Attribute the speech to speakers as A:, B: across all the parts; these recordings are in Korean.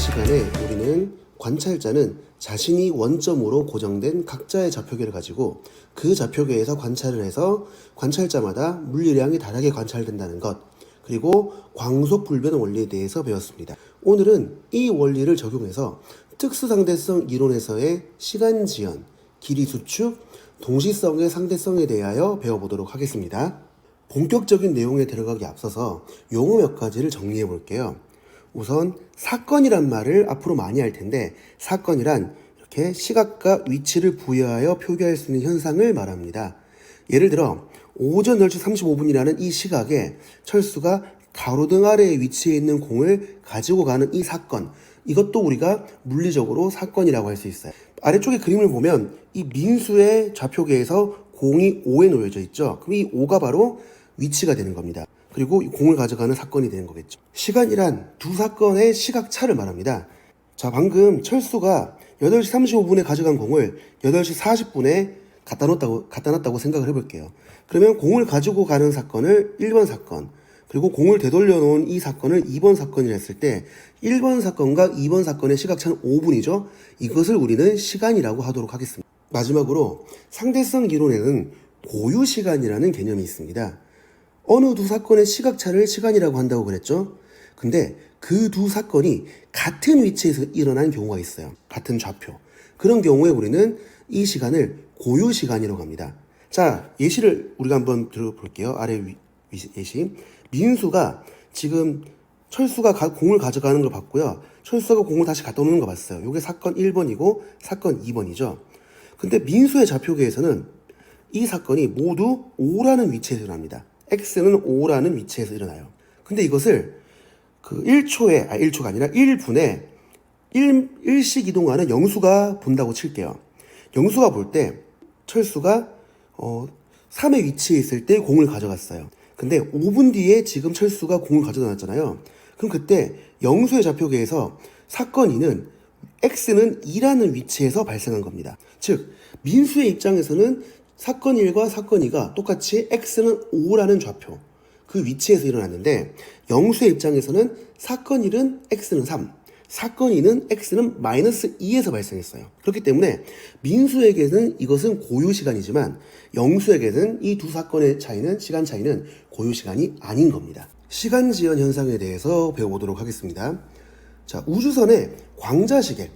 A: 시간에 우리는 관찰자는 자신이 원점으로 고정된 각자의 좌표계를 가지고 그 좌표계에서 관찰을 해서 관찰자마다 물리량이 다르게 관찰된다는 것, 그리고 광속불변 원리에 대해서 배웠습니다. 오늘은 이 원리를 적용해서 특수상대성 이론에서의 시간지연, 길이수축, 동시성의 상대성에 대하여 배워보도록 하겠습니다. 본격적인 내용에 들어가기 앞서서 용어 몇 가지를 정리해 볼게요. 우선 사건이란 말을 앞으로 많이 할 텐데, 사건이란 이렇게 시각과 위치를 부여하여 표기할 수 있는 현상을 말합니다. 예를 들어 오전 10시 35분이라는 이 시각에 철수가 가로등 아래에 위치해 있는 공을 가지고 가는 이 사건, 이것도 우리가 물리적으로 사건이라고 할 수 있어요. 아래쪽에 그림을 보면 이 민수의 좌표계에서 공이 O에 놓여져 있죠. 그럼 이 O가 바로 위치가 되는 겁니다. 그리고 이 공을 가져가는 사건이 되는 거겠죠. 시간이란 두 사건의 시각차를 말합니다. 자, 방금 철수가 8시 35분에 가져간 공을 8시 40분에 갖다 놨다고 생각을 해볼게요. 그러면 공을 가지고 가는 사건을 1번 사건, 그리고 공을 되돌려 놓은 이 사건을 2번 사건이라 했을 때 1번 사건과 2번 사건의 시각차는 5분이죠. 이것을 우리는 시간이라고 하도록 하겠습니다. 마지막으로 상대성 이론에는 고유시간이라는 개념이 있습니다. 어느 두 사건의 시각차를 시간이라고 한다고 그랬죠? 근데 그 두 사건이 같은 위치에서 일어난 경우가 있어요. 같은 좌표. 그런 경우에 우리는 이 시간을 고유시간이라고 합니다. 자, 예시를 우리가 한번 들어볼게요. 아래 예시. 민수가 지금 철수가 공을 가져가는 걸 봤고요. 철수가 공을 다시 갖다 놓는 거 봤어요. 이게 사건 1번이고 사건 2번이죠. 근데 민수의 좌표계에서는 이 사건이 모두 O라는 위치에서 일어납니다. X는 O라는 위치에서 일어나요. 근데 이것을 그 1초가 아니라 1분에 1씩 이동하는 영수가 본다고 칠게요. 영수가 볼 때 철수가 3의 위치에 있을 때 공을 가져갔어요. 근데 5분 뒤에 지금 철수가 공을 가져다 놨잖아요. 그럼 그때 영수의 좌표계에서 사건 2는 X는 2라는 위치에서 발생한 겁니다. 즉, 민수의 입장에서는 사건 1과 사건 2가 똑같이 X는 5라는 좌표, 그 위치에서 일어났는데, 영수의 입장에서는 사건 1은 X는 3, 사건 2는 X는 마이너스 2에서 발생했어요. 그렇기 때문에 민수에게는 이것은 고유시간이지만 영수에게는 이 두 사건의 차이는, 시간 차이는 고유시간이 아닌 겁니다. 시간지연 현상에 대해서 배워보도록 하겠습니다. 자, 우주선에 광자시계,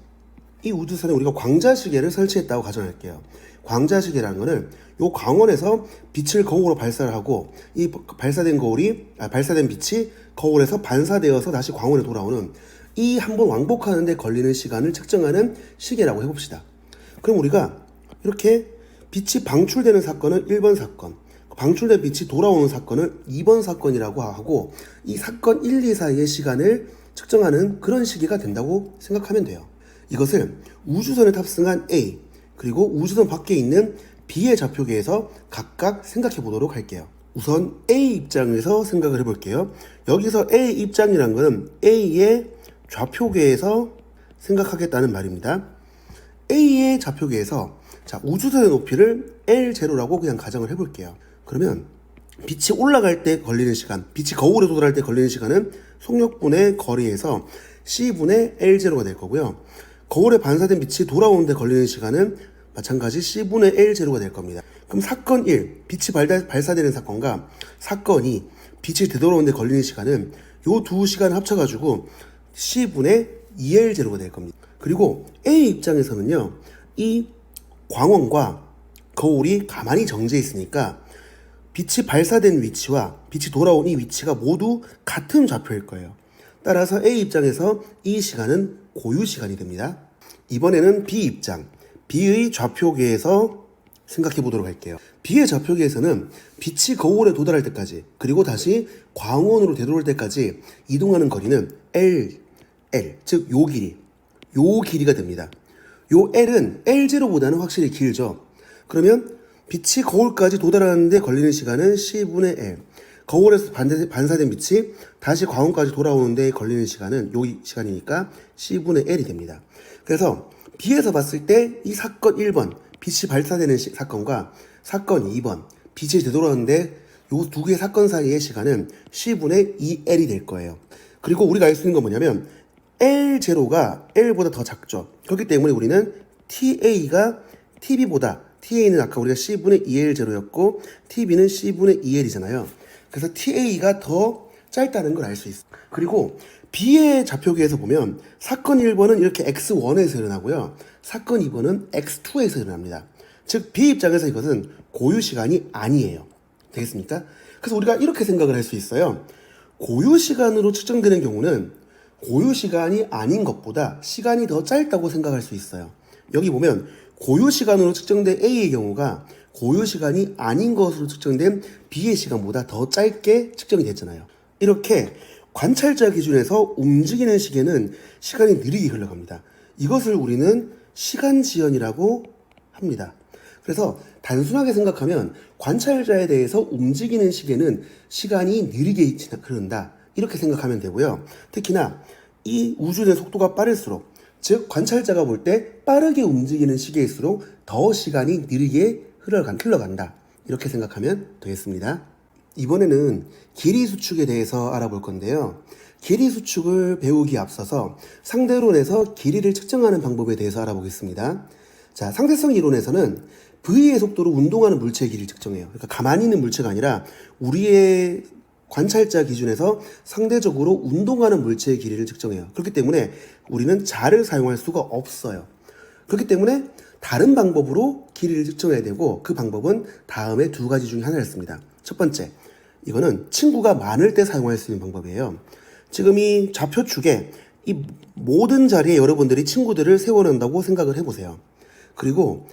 A: 이 우주선에 우리가 광자시계를 설치했다고 가정할게요. 광자시계라는 거는 요 광원에서 빛을 거울로 발사를 하고, 이 발사된 빛이 거울에서 반사되어서 다시 광원에 돌아오는 이 한번 왕복하는 데 걸리는 시간을 측정하는 시계라고 해봅시다. 그럼 우리가 이렇게 빛이 방출되는 사건은 1번 사건, 방출된 빛이 돌아오는 사건을 2번 사건이라고 하고, 이 사건 1, 2 사이의 시간을 측정하는 그런 시계가 된다고 생각하면 돼요. 이것을 우주선에 탑승한 A, 그리고 우주선 밖에 있는 B의 좌표계에서 각각 생각해 보도록 할게요. 우선 A 입장에서 생각을 해볼게요. 여기서 A 입장이란 것은 A의 좌표계에서 생각하겠다는 말입니다. A의 좌표계에서, 자, 우주선의 높이를 L0라고 그냥 가정을 해볼게요. 그러면 빛이 올라갈 때 걸리는 시간, 빛이 거울에 도달할 때 걸리는 시간은 속력분의 거리에서 C분의 L0가 될 거고요. 거울에 반사된 빛이 돌아오는 데 걸리는 시간은 마찬가지 C분의 L0가 될 겁니다. 그럼 사건 1, 빛이 발사되는 사건과 사건 2, 빛이 되돌아오는 데 걸리는 시간은 요 두 시간을 합쳐가지고 C분의 2L0가 될 겁니다. 그리고 A 입장에서는요, 이 광원과 거울이 가만히 정지해 있으니까 빛이 발사된 위치와 빛이 돌아온 이 위치가 모두 같은 좌표일 거예요. 따라서 A 입장에서 이 시간은 고유시간이 됩니다. 이번에는 B 입장, B의 좌표계에서 생각해 보도록 할게요. B의 좌표계에서는 빛이 거울에 도달할 때까지, 그리고 다시 광원으로 되돌아올 때까지 이동하는 거리는 L, 즉 요 길이가 됩니다. 요 L은 L0보다는 확실히 길죠. 그러면 빛이 거울까지 도달하는데 걸리는 시간은 C분의 L, 거울에서 반사된 빛이 다시 광원까지 돌아오는데 걸리는 시간은 요 시간이니까 C분의 L이 됩니다. 그래서 B에서 봤을 때 이 사건 1번, 빛이 발사되는 사건과 사건 2번, 빛이 되돌아오는데 요 두 개의 사건 사이의 시간은 C분의 2L이 될 거예요. 그리고 우리가 알 수 있는 건 뭐냐면 L0가 L보다 더 작죠. 그렇기 때문에 우리는 TA가 TB보다, TA는 아까 우리가 C분의 2L0였고 TB는 C분의 2L이잖아요. 그래서 TA가 더 짧다는 걸 알 수 있어요. 그리고 B의 좌표계에서 보면 사건 1번은 이렇게 X1에서 일어나고요. 사건 2번은 X2에서 일어납니다. 즉 B 입장에서 이것은 고유 시간이 아니에요. 되겠습니까? 그래서 우리가 이렇게 생각을 할 수 있어요. 고유 시간으로 측정되는 경우는 고유 시간이 아닌 것보다 시간이 더 짧다고 생각할 수 있어요. 여기 보면 고유 시간으로 측정된 A의 경우가 고유 시간이 아닌 것으로 측정된 B의 시간보다 더 짧게 측정이 됐잖아요. 이렇게 관찰자 기준에서 움직이는 시계는 시간이 느리게 흘러갑니다. 이것을 우리는 시간 지연이라고 합니다. 그래서 단순하게 생각하면 관찰자에 대해서 움직이는 시계는 시간이 느리게 흐른다. 이렇게 생각하면 되고요. 특히나 이 우주의 속도가 빠를수록, 즉 관찰자가 볼 때 빠르게 움직이는 시계일수록 더 시간이 느리게 흘러간다. 이렇게 생각하면 되겠습니다. 이번에는 길이 수축에 대해서 알아볼 건데요. 길이 수축을 배우기에 앞서서 상대론에서 길이를 측정하는 방법에 대해서 알아보겠습니다. 자, 상대성 이론에서는 V의 속도로 운동하는 물체의 길이를 측정해요. 그러니까 가만히 있는 물체가 아니라 우리의 관찰자 기준에서 상대적으로 운동하는 물체의 길이를 측정해요. 그렇기 때문에 우리는 자를 사용할 수가 없어요. 그렇기 때문에 다른 방법으로 길이를 측정해야 되고, 그 방법은 다음에 두 가지 중에 하나였습니다. 첫 번째, 이거는 친구가 많을 때 사용할 수 있는 방법이에요. 지금 이 좌표축에 이 모든 자리에 여러분들이 친구들을 세워놓는다고 생각을 해보세요. 그리고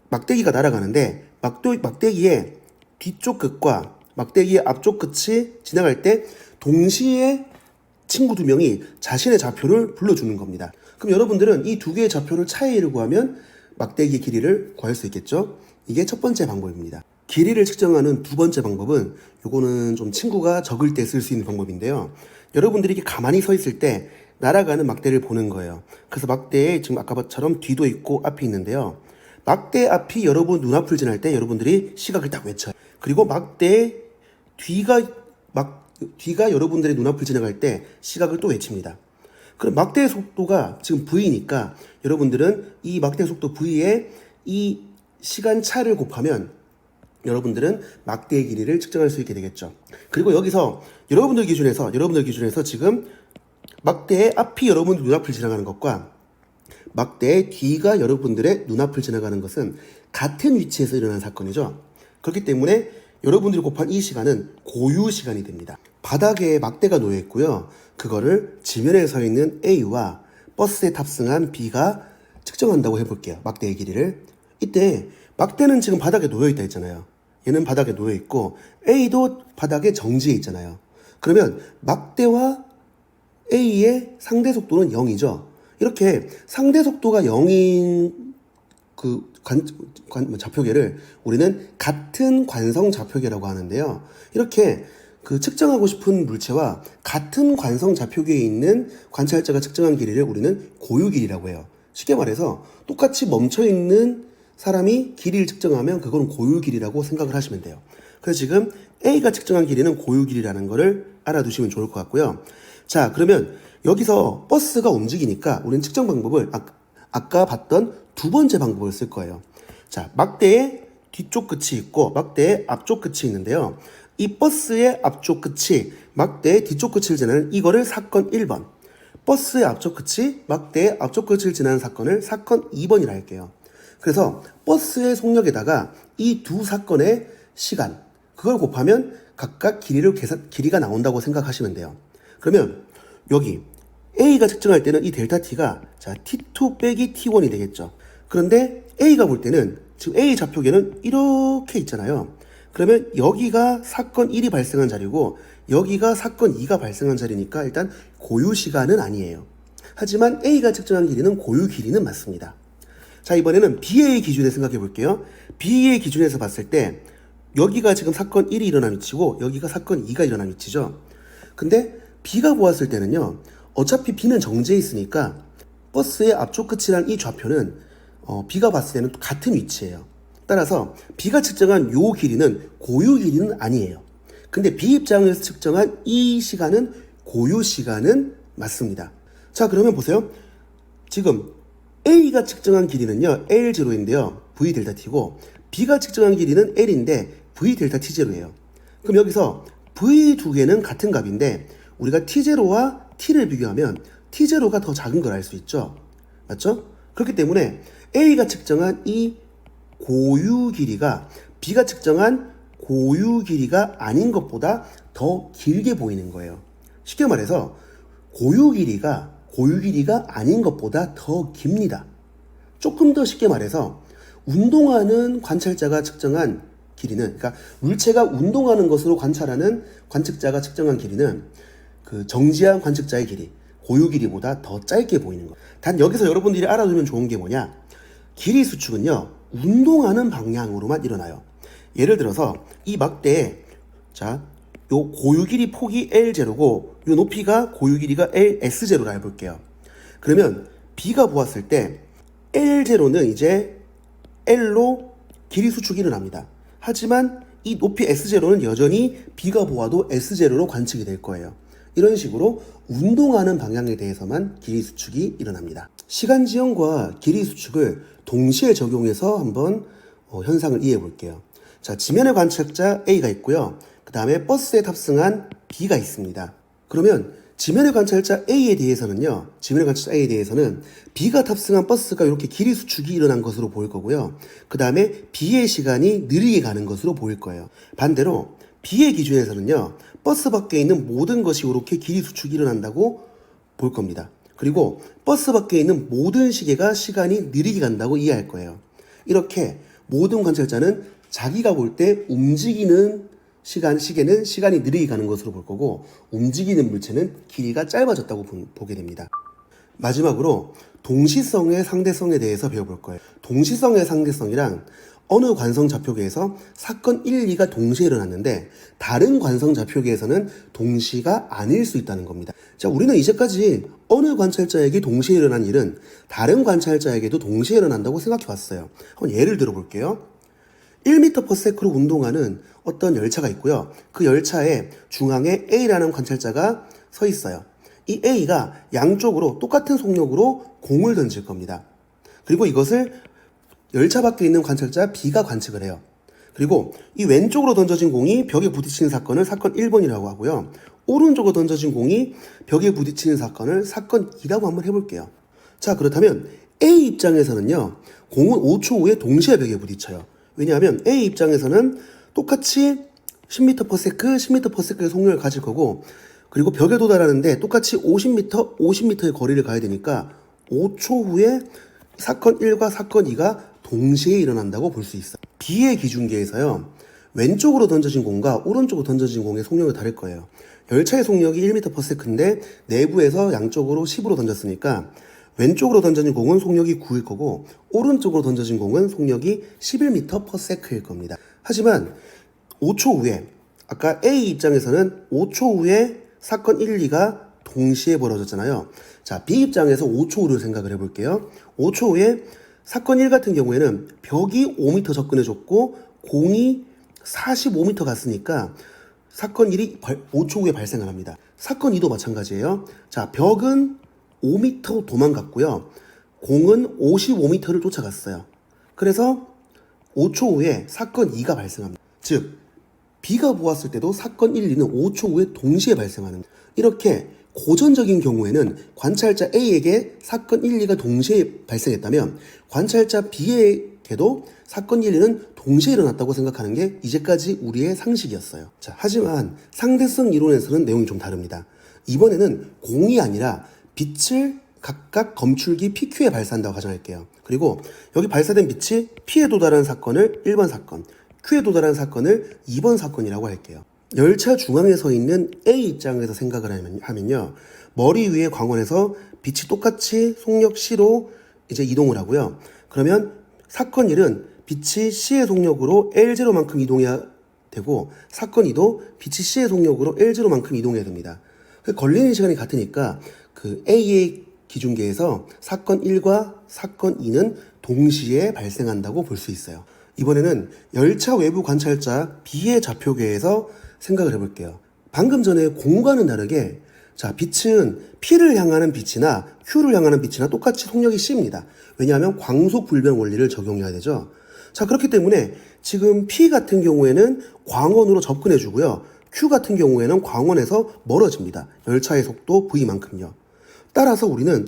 A: 막대기가 날아가는데 막대기의 뒤쪽 끝과 막대기의 앞쪽 끝이 지나갈 때 동시에 친구 두 명이 자신의 좌표를 불러주는 겁니다. 그럼 여러분들은 이 두 개의 좌표를 차이를 구하면 막대기의 길이를 구할 수 있겠죠? 이게 첫 번째 방법입니다. 길이를 측정하는 두 번째 방법은, 요거는 좀 친구가 적을 때 쓸 수 있는 방법인데요. 여러분들이 이렇게 가만히 서 있을 때 날아가는 막대를 보는 거예요. 그래서 막대에 지금 아까처럼 뒤도 있고 앞이 있는데요. 막대 앞이 여러분 눈앞을 지날 때 여러분들이 시각을 딱 외쳐요. 그리고 막대의 뒤가 여러분들의 눈앞을 지나갈 때 시각을 또 외칩니다. 그럼 막대의 속도가 지금 V니까 여러분들은 이 막대의 속도 V에 이 시간 차를 곱하면 여러분들은 막대의 길이를 측정할 수 있게 되겠죠. 그리고 여기서 여러분들 기준에서 지금 막대의 앞이 여러분 눈앞을 지나가는 것과 막대의 뒤가 여러분들의 눈앞을 지나가는 것은 같은 위치에서 일어난 사건이죠. 그렇기 때문에 여러분들이 곱한 이 시간은 고유 시간이 됩니다. 바닥에 막대가 놓여 있고요. 그거를 지면에 서 있는 A와 버스에 탑승한 B가 측정한다고 해볼게요. 막대의 길이를. 이때 막대는 지금 바닥에 놓여 있다 했잖아요. 얘는 바닥에 놓여 있고 A도 바닥에 정지해 있잖아요. 그러면 막대와 A의 상대 속도는 0이죠. 이렇게 상대 속도가 0인 그 좌표계를 우리는 같은 관성 좌표계라고 하는데요. 이렇게 그 측정하고 싶은 물체와 같은 관성 좌표계에 있는 관찰자가 측정한 길이를 우리는 고유 길이라고 해요. 쉽게 말해서 똑같이 멈춰 있는 사람이 길이를 측정하면 그건 고유 길이라고 생각을 하시면 돼요. 그래서 지금 A가 측정한 길이는 고유 길이라는 거를 알아두시면 좋을 것 같고요. 자, 그러면 여기서 버스가 움직이니까 우리는 측정 방법을 아까 봤던 두 번째 방법을 쓸 거예요. 자, 막대의 뒤쪽 끝이 있고 막대의 앞쪽 끝이 있는데요. 이 버스의 앞쪽 끝이 막대의 뒤쪽 끝을 지나는 이거를 사건 1번, 버스의 앞쪽 끝이 막대의 앞쪽 끝을 지나는 사건을 사건 2번이라 할게요. 그래서 버스의 속력에다가 이 두 사건의 시간, 그걸 곱하면 각각 길이가 나온다고 생각하시면 돼요. 그러면 여기 A가 측정할 때는 이 델타 T가 자 T2 빼기 T1이 되겠죠. 그런데 A가 볼 때는 지금 A 좌표계는 이렇게 있잖아요. 그러면 여기가 사건 1이 발생한 자리고 여기가 사건 2가 발생한 자리니까 일단 고유 시간은 아니에요. 하지만 A가 측정한 길이는 고유 길이는 맞습니다. 자, 이번에는 B의 기준에 생각해 볼게요. B의 기준에서 봤을 때 여기가 지금 사건 1이 일어난 위치고 여기가 사건 2가 일어난 위치죠. 근데 B가 보았을 때는요, 어차피 B는 정지해 있으니까 버스의 앞쪽 끝이란 이 좌표는 B가 봤을 때는 같은 위치예요. 따라서 B가 측정한 요 길이는 고유 길이는 아니에요. 근데 B 입장에서 측정한 이 시간은 고유 시간은 맞습니다. 자, 그러면 보세요. 지금 A가 측정한 길이는요, L0인데요. V 델타 T고, B가 측정한 길이는 L인데 V 델타 T0예요. 그럼 여기서 V 두 개는 같은 값인데 우리가 T0와 T를 비교하면 T0가 더 작은 걸 알 수 있죠. 맞죠? 그렇기 때문에 A가 측정한 이 고유 길이가 B가 측정한 고유 길이가 아닌 것보다 더 길게 보이는 거예요. 쉽게 말해서 고유 길이가 아닌 것보다 더 깁니다. 조금 더 쉽게 말해서 운동하는 관찰자가 측정한 길이는, 그러니까 물체가 운동하는 것으로 관찰하는 관측자가 측정한 길이는 그 정지한 관측자의 길이, 고유 길이보다 더 짧게 보이는 거예요. 단 여기서 여러분들이 알아두면 좋은 게 뭐냐? 길이 수축은요, 운동하는 방향으로만 일어나요. 예를 들어서 이 막대에, 자, 요 고유 길이 폭이 L0고 요 높이가 고유 길이가 LS0라 해볼게요. 그러면 B가 보았을 때 L0는 이제 L로 길이 수축이 일어납니다. 하지만 이 높이 S0는 여전히 B가 보아도 S0로 관측이 될 거예요. 이런 식으로 운동하는 방향에 대해서만 길이 수축이 일어납니다. 시간 지연과 길이 수축을 동시에 적용해서 한번 현상을 이해해 볼게요. 자, 지면의 관측자 A가 있고요. 그 다음에 버스에 탑승한 B가 있습니다. 그러면 지면의 관찰자 A에 대해서는 B가 탑승한 버스가 이렇게 길이 수축이 일어난 것으로 보일 거고요. 그 다음에 B의 시간이 느리게 가는 것으로 보일 거예요. 반대로 B의 기준에서는요, 버스 밖에 있는 모든 것이 이렇게 길이 수축이 일어난다고 볼 겁니다. 그리고 버스 밖에 있는 모든 시계가 시간이 느리게 간다고 이해할 거예요. 이렇게 모든 관찰자는 자기가 볼 때 움직이는 시계는 시간이 느리게 가는 것으로 볼 거고, 움직이는 물체는 길이가 짧아졌다고 보게 됩니다. 마지막으로 동시성의 상대성에 대해서 배워볼 거예요. 동시성의 상대성이란 어느 관성 좌표계에서 사건 1, 2가 동시에 일어났는데 다른 관성 좌표계에서는 동시가 아닐 수 있다는 겁니다. 자, 우리는 이제까지 어느 관찰자에게 동시에 일어난 일은 다른 관찰자에게도 동시에 일어난다고 생각해 왔어요. 한번 예를 들어 볼게요. 1m/s로 운동하는 어떤 열차가 있고요. 그 열차의 중앙에 A라는 관찰자가 서 있어요. 이 A가 양쪽으로 똑같은 속력으로 공을 던질 겁니다. 그리고 이것을 열차 밖에 있는 관찰자 B가 관측을 해요. 그리고 이 왼쪽으로 던져진 공이 벽에 부딪히는 사건을 사건 1번이라고 하고요. 오른쪽으로 던져진 공이 벽에 부딪히는 사건을 사건 2라고 한번 해볼게요. 자, 그렇다면 A 입장에서는요, 공은 5초 후에 동시에 벽에 부딪혀요. 왜냐하면 A 입장에서는 똑같이 10m/s의 속력을 가질 거고, 그리고 벽에 도달하는데 똑같이 50m의 거리를 가야 되니까 5초 후에 사건 1과 사건 2가 동시에 일어난다고 볼 수 있어요. B의 기준계에서요, 왼쪽으로 던져진 공과 오른쪽으로 던져진 공의 속력이 다를 거예요. 열차의 속력이 1m/s인데 내부에서 양쪽으로 10으로 던졌으니까 왼쪽으로 던져진 공은 속력이 9일 거고 오른쪽으로 던져진 공은 속력이 11m/s일 겁니다. 하지만 5초 후에, 아까 A 입장에서는 5초 후에 사건 1, 2가 동시에 벌어졌잖아요. 자, B 입장에서 5초 후를 생각을 해볼게요. 5초 후에 사건 1 같은 경우에는 벽이 5m 접근해줬고 공이 45m 갔으니까 사건 1이 5초 후에 발생을 합니다. 사건 2도 마찬가지예요. 자, 벽은 5m 도망갔고요. 공은 55m를 쫓아갔어요. 그래서 5초 후에 사건 2가 발생합니다. 즉, B가 보았을 때도 사건 1, 2는 5초 후에 동시에 발생하는, 이렇게 고전적인 경우에는 관찰자 A에게 사건 1, 2가 동시에 발생했다면 관찰자 B에게도 사건 1, 2는 동시에 일어났다고 생각하는 게 이제까지 우리의 상식이었어요. 자, 하지만 상대성 이론에서는 내용이 좀 다릅니다. 이번에는 공이 아니라 빛을 각각 검출기 PQ에 발사한다고 가정할게요. 그리고 여기 발사된 빛이 P에 도달한 사건을 1번 사건, Q에 도달한 사건을 2번 사건이라고 할게요. 열차 중앙에 서 있는 A 입장에서 생각을 하면요, 머리 위에 광원에서 빛이 똑같이 속력 C로 이제 이동을 하고요. 그러면 사건 1은 빛이 C의 속력으로 L0만큼 이동해야 되고 사건 2도 빛이 C의 속력으로 L0만큼 이동해야 됩니다. 걸리는 시간이 같으니까 그 A의 기준계에서 사건 1과 사건 2는 동시에 발생한다고 볼 수 있어요. 이번에는 열차 외부 관찰자 B의 좌표계에서 생각을 해볼게요. 방금 전에 공과는 다르게 자, 빛은 P를 향하는 빛이나 Q를 향하는 빛이나 똑같이 속력이 C입니다. 왜냐하면 광속 불변 원리를 적용해야 되죠. 자, 그렇기 때문에 지금 P 같은 경우에는 광원으로 접근해 주고요. Q 같은 경우에는 광원에서 멀어집니다. 열차의 속도 V만큼요. 따라서 우리는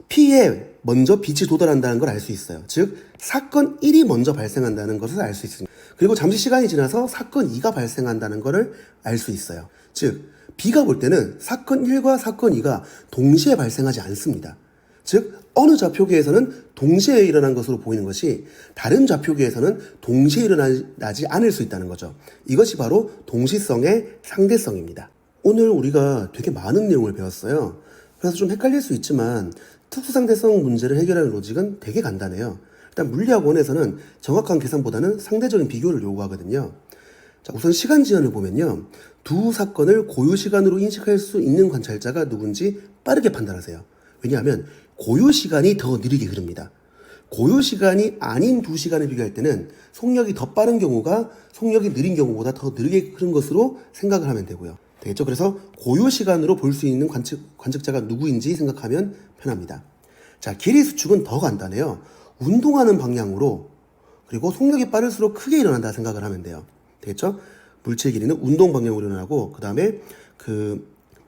A: P에 먼저 빛이 도달한다는 걸 알 수 있어요. 즉 사건 1이 먼저 발생한다는 것을 알 수 있습니다. 그리고 잠시 시간이 지나서 사건 2가 발생한다는 것을 알 수 있어요. 즉 B가 볼 때는 사건 1과 사건 2가 동시에 발생하지 않습니다. 즉 어느 좌표계에서는 동시에 일어난 것으로 보이는 것이 다른 좌표계에서는 동시에 일어나지 않을 수 있다는 거죠. 이것이 바로 동시성의 상대성입니다. 오늘 우리가 되게 많은 내용을 배웠어요. 그래서 좀 헷갈릴 수 있지만 특수상대성 문제를 해결하는 로직은 되게 간단해요. 일단 물리학원에서는 정확한 계산보다는 상대적인 비교를 요구하거든요. 자, 우선 시간 지연을 보면요. 두 사건을 고유 시간으로 인식할 수 있는 관찰자가 누군지 빠르게 판단하세요. 왜냐하면 고유 시간이 더 느리게 흐릅니다. 고유 시간이 아닌 두 시간을 비교할 때는 속력이 더 빠른 경우가 속력이 느린 경우보다 더 느리게 흐른 것으로 생각을 하면 되고요. 되겠죠? 그래서 고유 시간으로 볼 수 있는 관측자가 누구인지 생각하면 편합니다. 자, 길이 수축은 더 간단해요. 운동하는 방향으로 그리고 속력이 빠를수록 크게 일어난다 생각을 하면 돼요. 되겠죠? 물체의 길이는 운동 방향으로 일어나고 그 다음에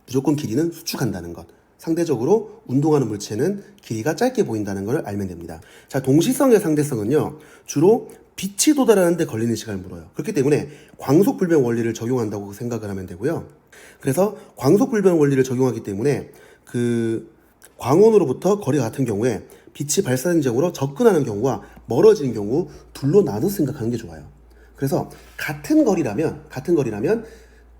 A: 무조건 길이는 수축한다는 것. 상대적으로 운동하는 물체는 길이가 짧게 보인다는 걸 알면 됩니다. 자, 동시성의 상대성은요. 주로 빛이 도달하는 데 걸리는 시간을 물어요. 그렇기 때문에 광속불변 원리를 적용한다고 생각을 하면 되고요. 그래서 광속불변 원리를 적용하기 때문에 광원으로부터 거리가 같은 경우에 빛이 발사된 지역으로 접근하는 경우와 멀어지는 경우 둘로 나눠 생각하는 게 좋아요. 그래서 같은 거리라면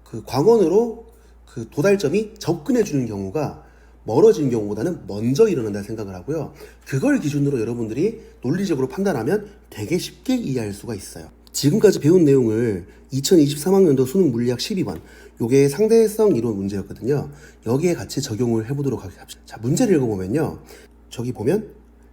A: 그 광원으로 그 도달점이 접근해 주는 경우가 멀어지는 경우보다는 먼저 일어난다 생각을 하고요. 그걸 기준으로 여러분들이 논리적으로 판단하면 되게 쉽게 이해할 수가 있어요. 지금까지 배운 내용을 2023학년도 수능 물리학 12번 요게 상대성 이론 문제였거든요. 여기에 같이 적용을 해보도록 하겠습니다. 자, 문제를 읽어보면요. 저기 보면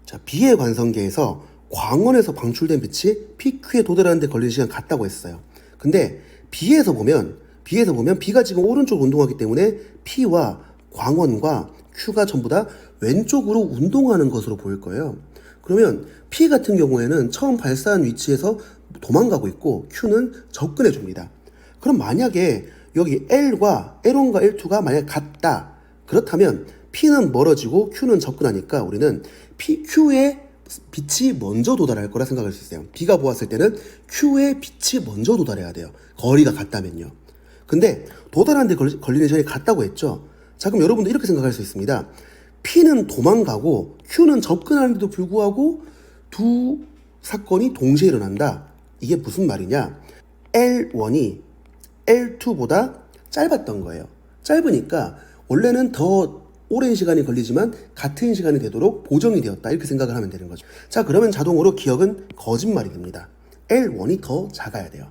A: 자, B의 관성계에서 광원에서 방출된 빛이 PQ에 도달하는 데 걸리는 시간 같다고 했어요. 근데 B에서 보면 B가 지금 오른쪽 운동하기 때문에 P와 광원과 Q가 전부 다 왼쪽으로 운동하는 것으로 보일 거예요. 그러면 P 같은 경우에는 처음 발사한 위치에서 도망가고 있고 Q는 접근해 줍니다. 그럼 만약에 여기 L1과 L2가 만약 같다. 그렇다면 P는 멀어지고 Q는 접근하니까 우리는 Q의 빛이 먼저 도달할 거라 생각할 수 있어요. B가 보았을 때는 Q의 빛이 먼저 도달해야 돼요. 거리가 같다면요. 근데 도달하는 데 걸리는 시간이 같다고 했죠. 자, 그럼 여러분도 이렇게 생각할 수 있습니다. P는 도망가고 Q는 접근하는데도 불구하고 두 사건이 동시에 일어난다. 이게 무슨 말이냐? L1이 L2보다 짧았던 거예요. 짧으니까 원래는 더 오랜 시간이 걸리지만 같은 시간이 되도록 보정이 되었다. 이렇게 생각을 하면 되는 거죠. 자, 그러면 자동으로 기억은 거짓말이 됩니다. L1이 더 작아야 돼요.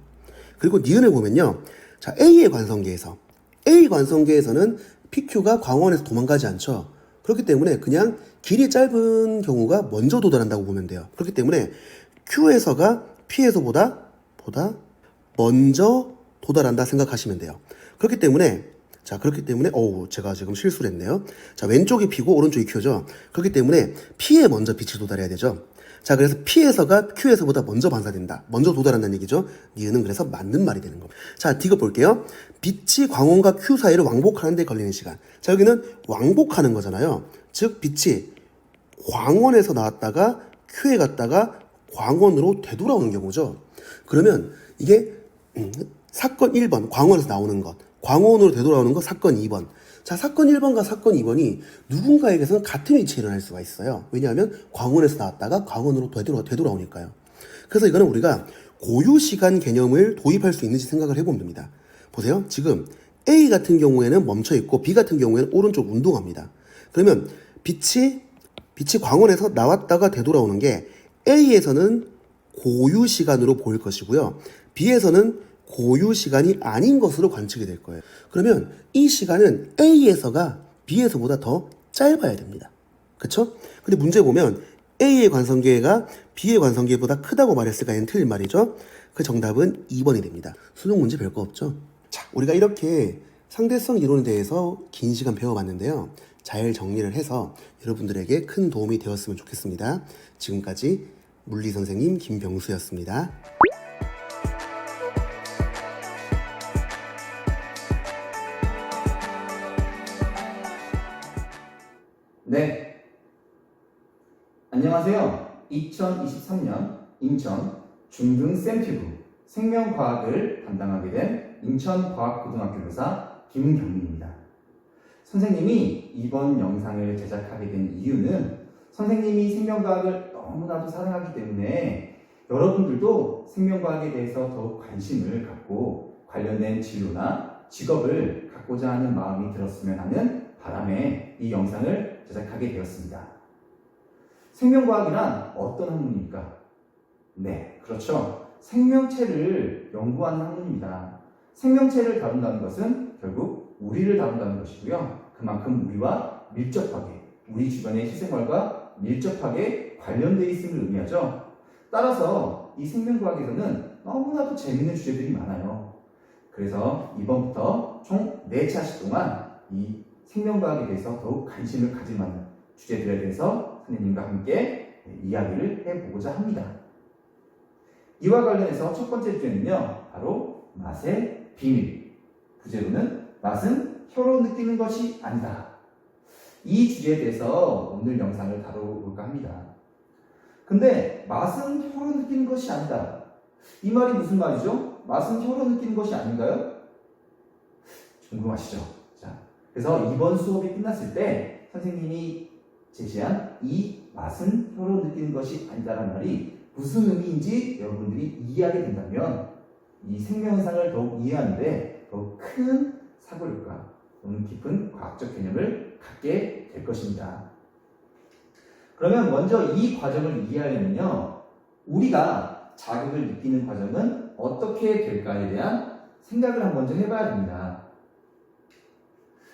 A: 그리고 니은을 보면요. 자, A 관성계에서는 PQ가 광원에서 도망가지 않죠. 그렇기 때문에 그냥 길이 짧은 경우가 먼저 도달한다고 보면 돼요. 그렇기 때문에 Q에서가 P에서보다 먼저 도달한다 생각하시면 돼요. 그렇기 때문에 제가 지금 실수를 했네요. 자, 왼쪽이 P고 오른쪽이 Q죠. 그렇기 때문에 P에 먼저 빛이 도달해야 되죠. 자, 그래서 P에서가 Q에서보다 먼저 반사된다. 먼저 도달한다는 얘기죠. 니은은 그래서 맞는 말이 되는 겁니다. 자, D가 볼게요. 빛이 광원과 Q 사이를 왕복하는 데 걸리는 시간. 자, 여기는 왕복하는 거잖아요. 즉, 빛이 광원에서 나왔다가 Q에 갔다가 광원으로 되돌아오는 경우죠. 그러면 이게 사건 1번, 광원에서 나오는 것. 광원으로 되돌아오는 거 사건 2번. 자, 사건 1번과 사건 2번이 누군가에게서는 같은 위치에 일어날 수가 있어요. 왜냐하면 광원에서 나왔다가 광원으로 되돌아오니까요. 그래서 이거는 우리가 고유시간 개념을 도입할 수 있는지 생각을 해보면 됩니다. 보세요. 지금 A 같은 경우에는 멈춰있고 B 같은 경우에는 오른쪽 운동합니다. 그러면 빛이 광원에서 나왔다가 되돌아오는 게 A에서는 고유시간으로 보일 것이고요. B에서는 고유시간이 아닌 것으로 관측이 될 거예요. 그러면 이 시간은 A에서가 B에서보다 더 짧아야 됩니다. 그쵸? 근데 문제 보면 A의 관성계가 B의 관성계보다 크다고 말했을까? 얘는 틀린 말이죠. 그 정답은 2번이 됩니다. 수능 문제 별거 없죠? 자, 우리가 이렇게 상대성 이론에 대해서 긴 시간 배워봤는데요. 잘 정리를 해서 여러분들에게 큰 도움이 되었으면 좋겠습니다. 지금까지 물리 선생님 김병수였습니다.
B: 네, 안녕하세요. 2023년 인천 중등 쌤튜브 생명과학을 담당하게 된 인천과학고등학교 교사 김경민입니다. 선생님이 이번 영상을 제작하게 된 이유는 선생님이 생명과학을 너무나도 사랑하기 때문에 여러분들도 생명과학에 대해서 더욱 관심을 갖고 관련된 진로나 직업을 갖고자 하는 마음이 들었으면 하는 바람에 이 영상을 제작하게 되었습니다. 생명과학이란 어떤 학문입니까? 네, 그렇죠. 생명체를 연구하는 학문입니다. 생명체를 다룬다는 것은 결국 우리를 다룬다는 것이고요. 그만큼 우리와 밀접하게, 우리 주변의 실생활과 밀접하게 관련되어 있음을 의미하죠. 따라서 이 생명과학에서는 너무나도 재미있는 주제들이 많아요. 그래서 이번부터 총 4차시 동안 이 생명과학에 대해서 더욱 관심을 가질 만한 주제들에 대해서 선생님과 함께 이야기를 해보고자 합니다. 이와 관련해서 첫 번째 주제는요, 바로 맛의 비밀. 부제로는 맛은 혀로 느끼는 것이 아니다. 이 주제에 대해서 오늘 영상을 다뤄볼까 합니다. 근데 맛은 혀로 느끼는 것이 아니다. 이 말이 무슨 말이죠? 맛은 혀로 느끼는 것이 아닌가요? 궁금하시죠? 자, 그래서 이번 수업이 끝났을 때 선생님이 제시한 이 맛은 혀로 느끼는 것이 아니다라는 말이 무슨 의미인지 여러분들이 이해하게 된다면 이 생명현상을 더욱 이해하는데 더욱 큰 사고력과 또는 깊은 과학적 개념을 갖게 될 것입니다. 그러면 먼저 이 과정을 이해하려면요, 우리가 자극을 느끼는 과정은 어떻게 될까에 대한 생각을 한번 먼저 해봐야 됩니다.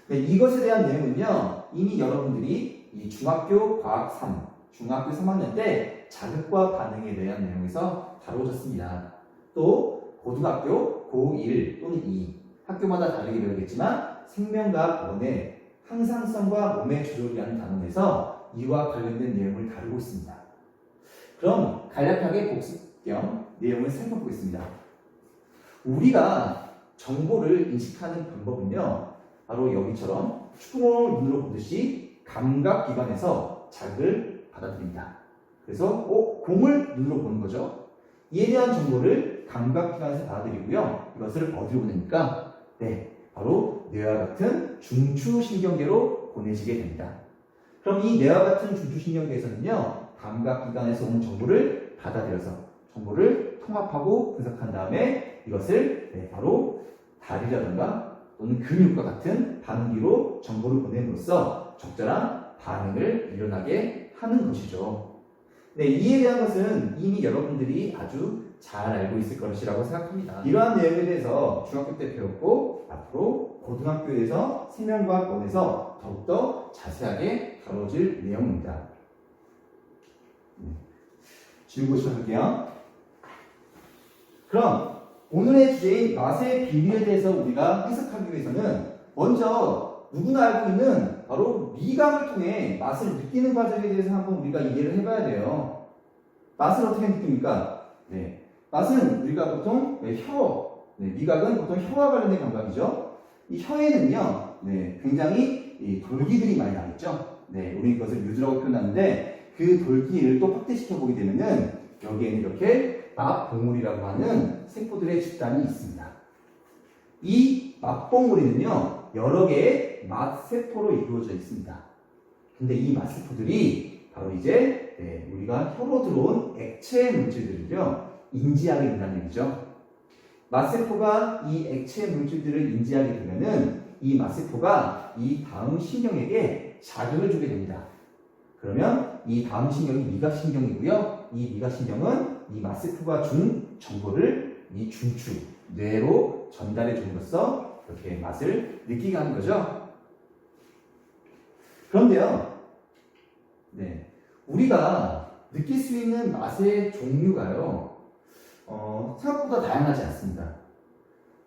B: 네, 이것에 대한 내용은요, 이미 여러분들이 이 중학교 과학 3, 중학교 3학년 때 자극과 반응에 대한 내용에서 다뤄졌습니다. 또 고등학교 고1 또는 2, 학교마다 다르게 배우겠지만 생명과학 1의 항상성과 몸의 조절이라는 단원에서 이와 관련된 내용을 다루고 있습니다. 그럼 간략하게 복습 겸 내용을 살펴보겠습니다. 우리가 정보를 인식하는 방법은요, 바로 여기처럼 축구공을 눈으로 보듯이 감각기관에서 자극을 받아들입니다. 그래서 공을 눈으로 보는 거죠. 이에 대한 정보를 감각기관에서 받아들이고요. 이것을 어디로 보냅니까? 네, 바로 뇌와 같은 중추신경계로 보내지게 됩니다. 그럼 이 뇌와 같은 중추신경계에서는요, 감각기관에서 오는 정보를 받아들여서 정보를 통합하고 분석한 다음에 이것을 바로 다리라든가 또는 근육과 같은 반응기로 정보를 보냄으로써 적절한 반응을 일어나게 하는 것이죠. 네, 이에 대한 것은 이미 여러분들이 아주 잘 알고 있을 것이라고 생각합니다. 이러한 내용에 대해서 중학교 때 배웠고 앞으로 고등학교에서 생명과학원에서 더욱더 자세하게 다뤄질 내용입니다. 지우고 시작할게요. 그럼 오늘의 주제인 맛의 비밀에 대해서 우리가 해석하기 위해서는 먼저 누구나 알고 있는 바로 미각을 통해 맛을 느끼는 과정에 대해서 한번 우리가 이해를 해봐야 돼요. 맛을 어떻게 느낍니까? 네, 맛은 우리가 보통 미각은 보통 혀와 관련된 감각이죠. 이 혀에는요, 굉장히 돌기들이 많이 나겠죠. 우리 그것을 유두라고 표현하는데 그 돌기를 또 확대시켜 보게 되면은 여기에는 이렇게 맛봉우리라고 하는 세포들의 집단이 있습니다. 이 맛봉우리는요, 여러 개의 맛세포로 이루어져 있습니다. 근데 이 맛세포들이 바로 이제 우리가 혀로 들어온 액체 물질들을요, 인지하게 된다는 얘기죠. 맛세포가 이 액체 물질들을 인지하게 되면은 이 맛세포가 이 다음 신경에게 자극을 주게 됩니다. 그러면 이 다음 신경이 미각신경이고요. 이 미각신경은 이 맛세포가 준 정보를 이 중추, 뇌로 전달해 줌으로써 이렇게 맛을 느끼게 하는 거죠. 그런데요, 우리가 느낄 수 있는 맛의 종류가요, 생각보다 다양하지 않습니다.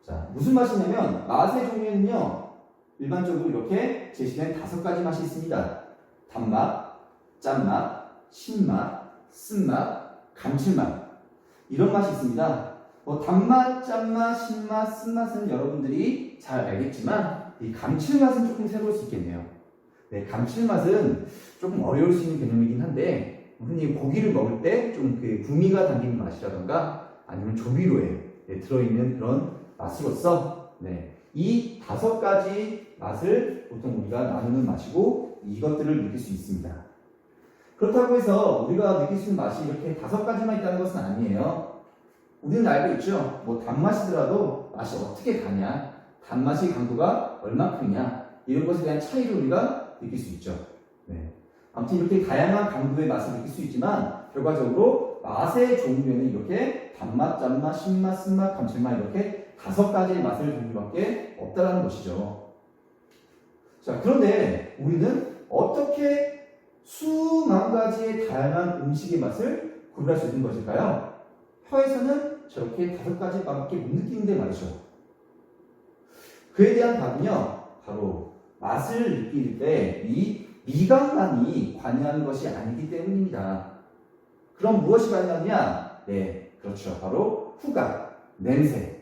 B: 자, 무슨 맛이냐면 맛의 종류는요, 일반적으로 이렇게 제시된 5가지 맛이 있습니다. 단맛, 짠맛, 신맛, 쓴맛, 감칠맛. 이런 맛이 있습니다. 단맛, 짠맛, 신맛, 쓴맛은 여러분들이 잘 알겠지만 이 감칠맛은 조금 새로울 수 있겠네요. 네, 감칠맛은 조금 어려울 수 있는 개념이긴 한데 흔히 고기를 먹을 때 좀 그 구미가 담기는 맛이라던가 아니면 조미료에 들어있는 그런 맛으로서 이 5가지 맛을 보통 우리가 나누는 맛이고 이것들을 느낄 수 있습니다. 그렇다고 해서 우리가 느낄 수 있는 맛이 이렇게 5가지만 있다는 것은 아니에요. 우리는 알고 있죠. 단맛이더라도 맛이 어떻게 가냐, 단맛의 강도가 얼마큼이냐 이런 것에 대한 차이를 우리가 느낄 수 있죠. 아무튼 이렇게 다양한 강도의 맛을 느낄 수 있지만 결과적으로 맛의 종류에는 이렇게 단맛, 짠맛, 신맛, 쓴맛, 감칠맛 이렇게 5가지의 맛을 종류밖에 없다는 것이죠. 자, 그런데 우리는 어떻게 수만 가지의 다양한 음식의 맛을 구별할 수 있는 것일까요? 혀에서는 저렇게 5가지 맛밖에 못 느끼는데 말이죠. 그에 대한 답은요, 바로 맛을 느낄 때 이 미각만이 관여하는 것이 아니기 때문입니다. 그럼 무엇이 관여하느냐? 네, 그렇죠. 바로 후각, 냄새.